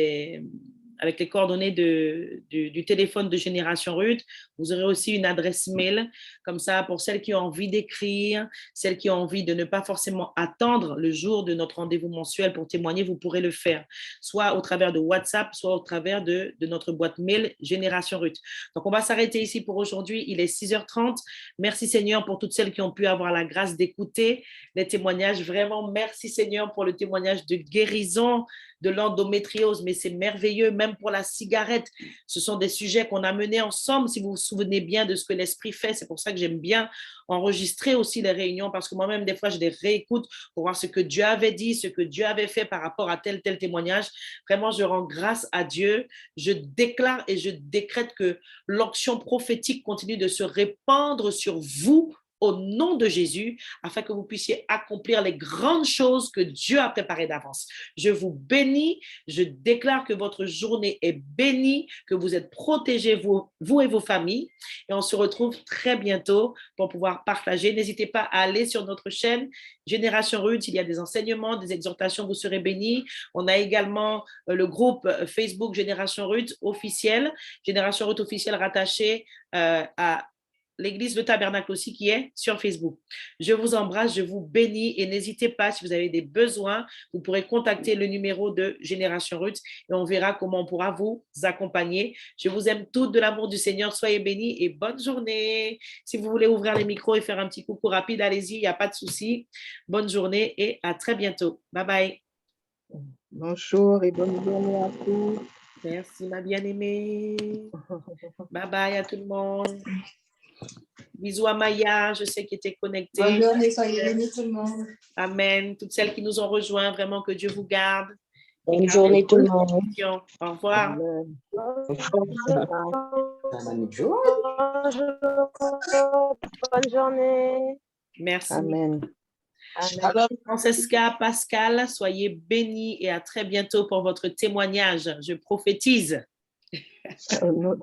Speaker 1: avec les coordonnées du téléphone de Génération Ruth. Vous aurez aussi une adresse mail, comme ça, pour celles qui ont envie d'écrire, celles qui ont envie de ne pas forcément attendre le jour de notre rendez-vous mensuel pour témoigner, vous pourrez le faire, soit au travers de WhatsApp, soit au travers de notre boîte mail Génération Ruth. Donc, on va s'arrêter ici pour aujourd'hui. Il est 6h30. Merci, Seigneur, pour toutes celles qui ont pu avoir la grâce d'écouter les témoignages. Vraiment, merci, Seigneur, pour le témoignage de guérison de l'endométriose, mais c'est merveilleux, même pour la cigarette. Ce sont des sujets qu'on a menés ensemble, si vous vous souvenez bien de ce que l'Esprit fait. C'est pour ça que j'aime bien enregistrer aussi les réunions, parce que moi-même, des fois, je les réécoute pour voir ce que Dieu avait dit, ce que Dieu avait fait par rapport à tel témoignage. Vraiment, je rends grâce à Dieu. Je déclare et je décrète que l'onction prophétique continue de se répandre sur vous au nom de Jésus, afin que vous puissiez accomplir les grandes choses que Dieu a préparées d'avance. Je vous bénis, je déclare que votre journée est bénie, que vous êtes protégés, vous et vos familles, et on se retrouve très bientôt pour pouvoir partager. N'hésitez pas à aller sur notre chaîne Génération Ruth, il y a des enseignements, des exhortations, vous serez bénis. On a également le groupe Facebook Génération Ruth officiel, Génération Ruth officiel rattaché à l'Église Le Tabernacle aussi qui est sur Facebook. Je vous embrasse, je vous bénis et n'hésitez pas, si vous avez des besoins, vous pourrez contacter le numéro de Génération Ruth et on verra comment on pourra vous accompagner. Je vous aime toutes de l'amour du Seigneur. Soyez bénis et bonne journée. Si vous voulez ouvrir les micros et faire un petit coucou rapide, allez-y, il n'y a pas de souci. Bonne journée et à très bientôt. Bye bye.
Speaker 2: Bonjour et bonne journée à tous.
Speaker 1: Merci, ma bien-aimée. Bye bye à tout le monde. Bisous à Maya, je sais qu'elle était connectée.
Speaker 4: Bonne journée, soyez bénis tout le monde.
Speaker 1: Amen. Toutes celles qui nous ont rejoints, vraiment que Dieu vous garde.
Speaker 6: Bonne journée tout le monde.
Speaker 1: Au revoir.
Speaker 6: Bonne journée.
Speaker 1: Merci.
Speaker 2: Amen.
Speaker 1: Amen. Francesca, Pascal, soyez bénis et à très bientôt pour votre témoignage. Je prophétise.
Speaker 2: Amen.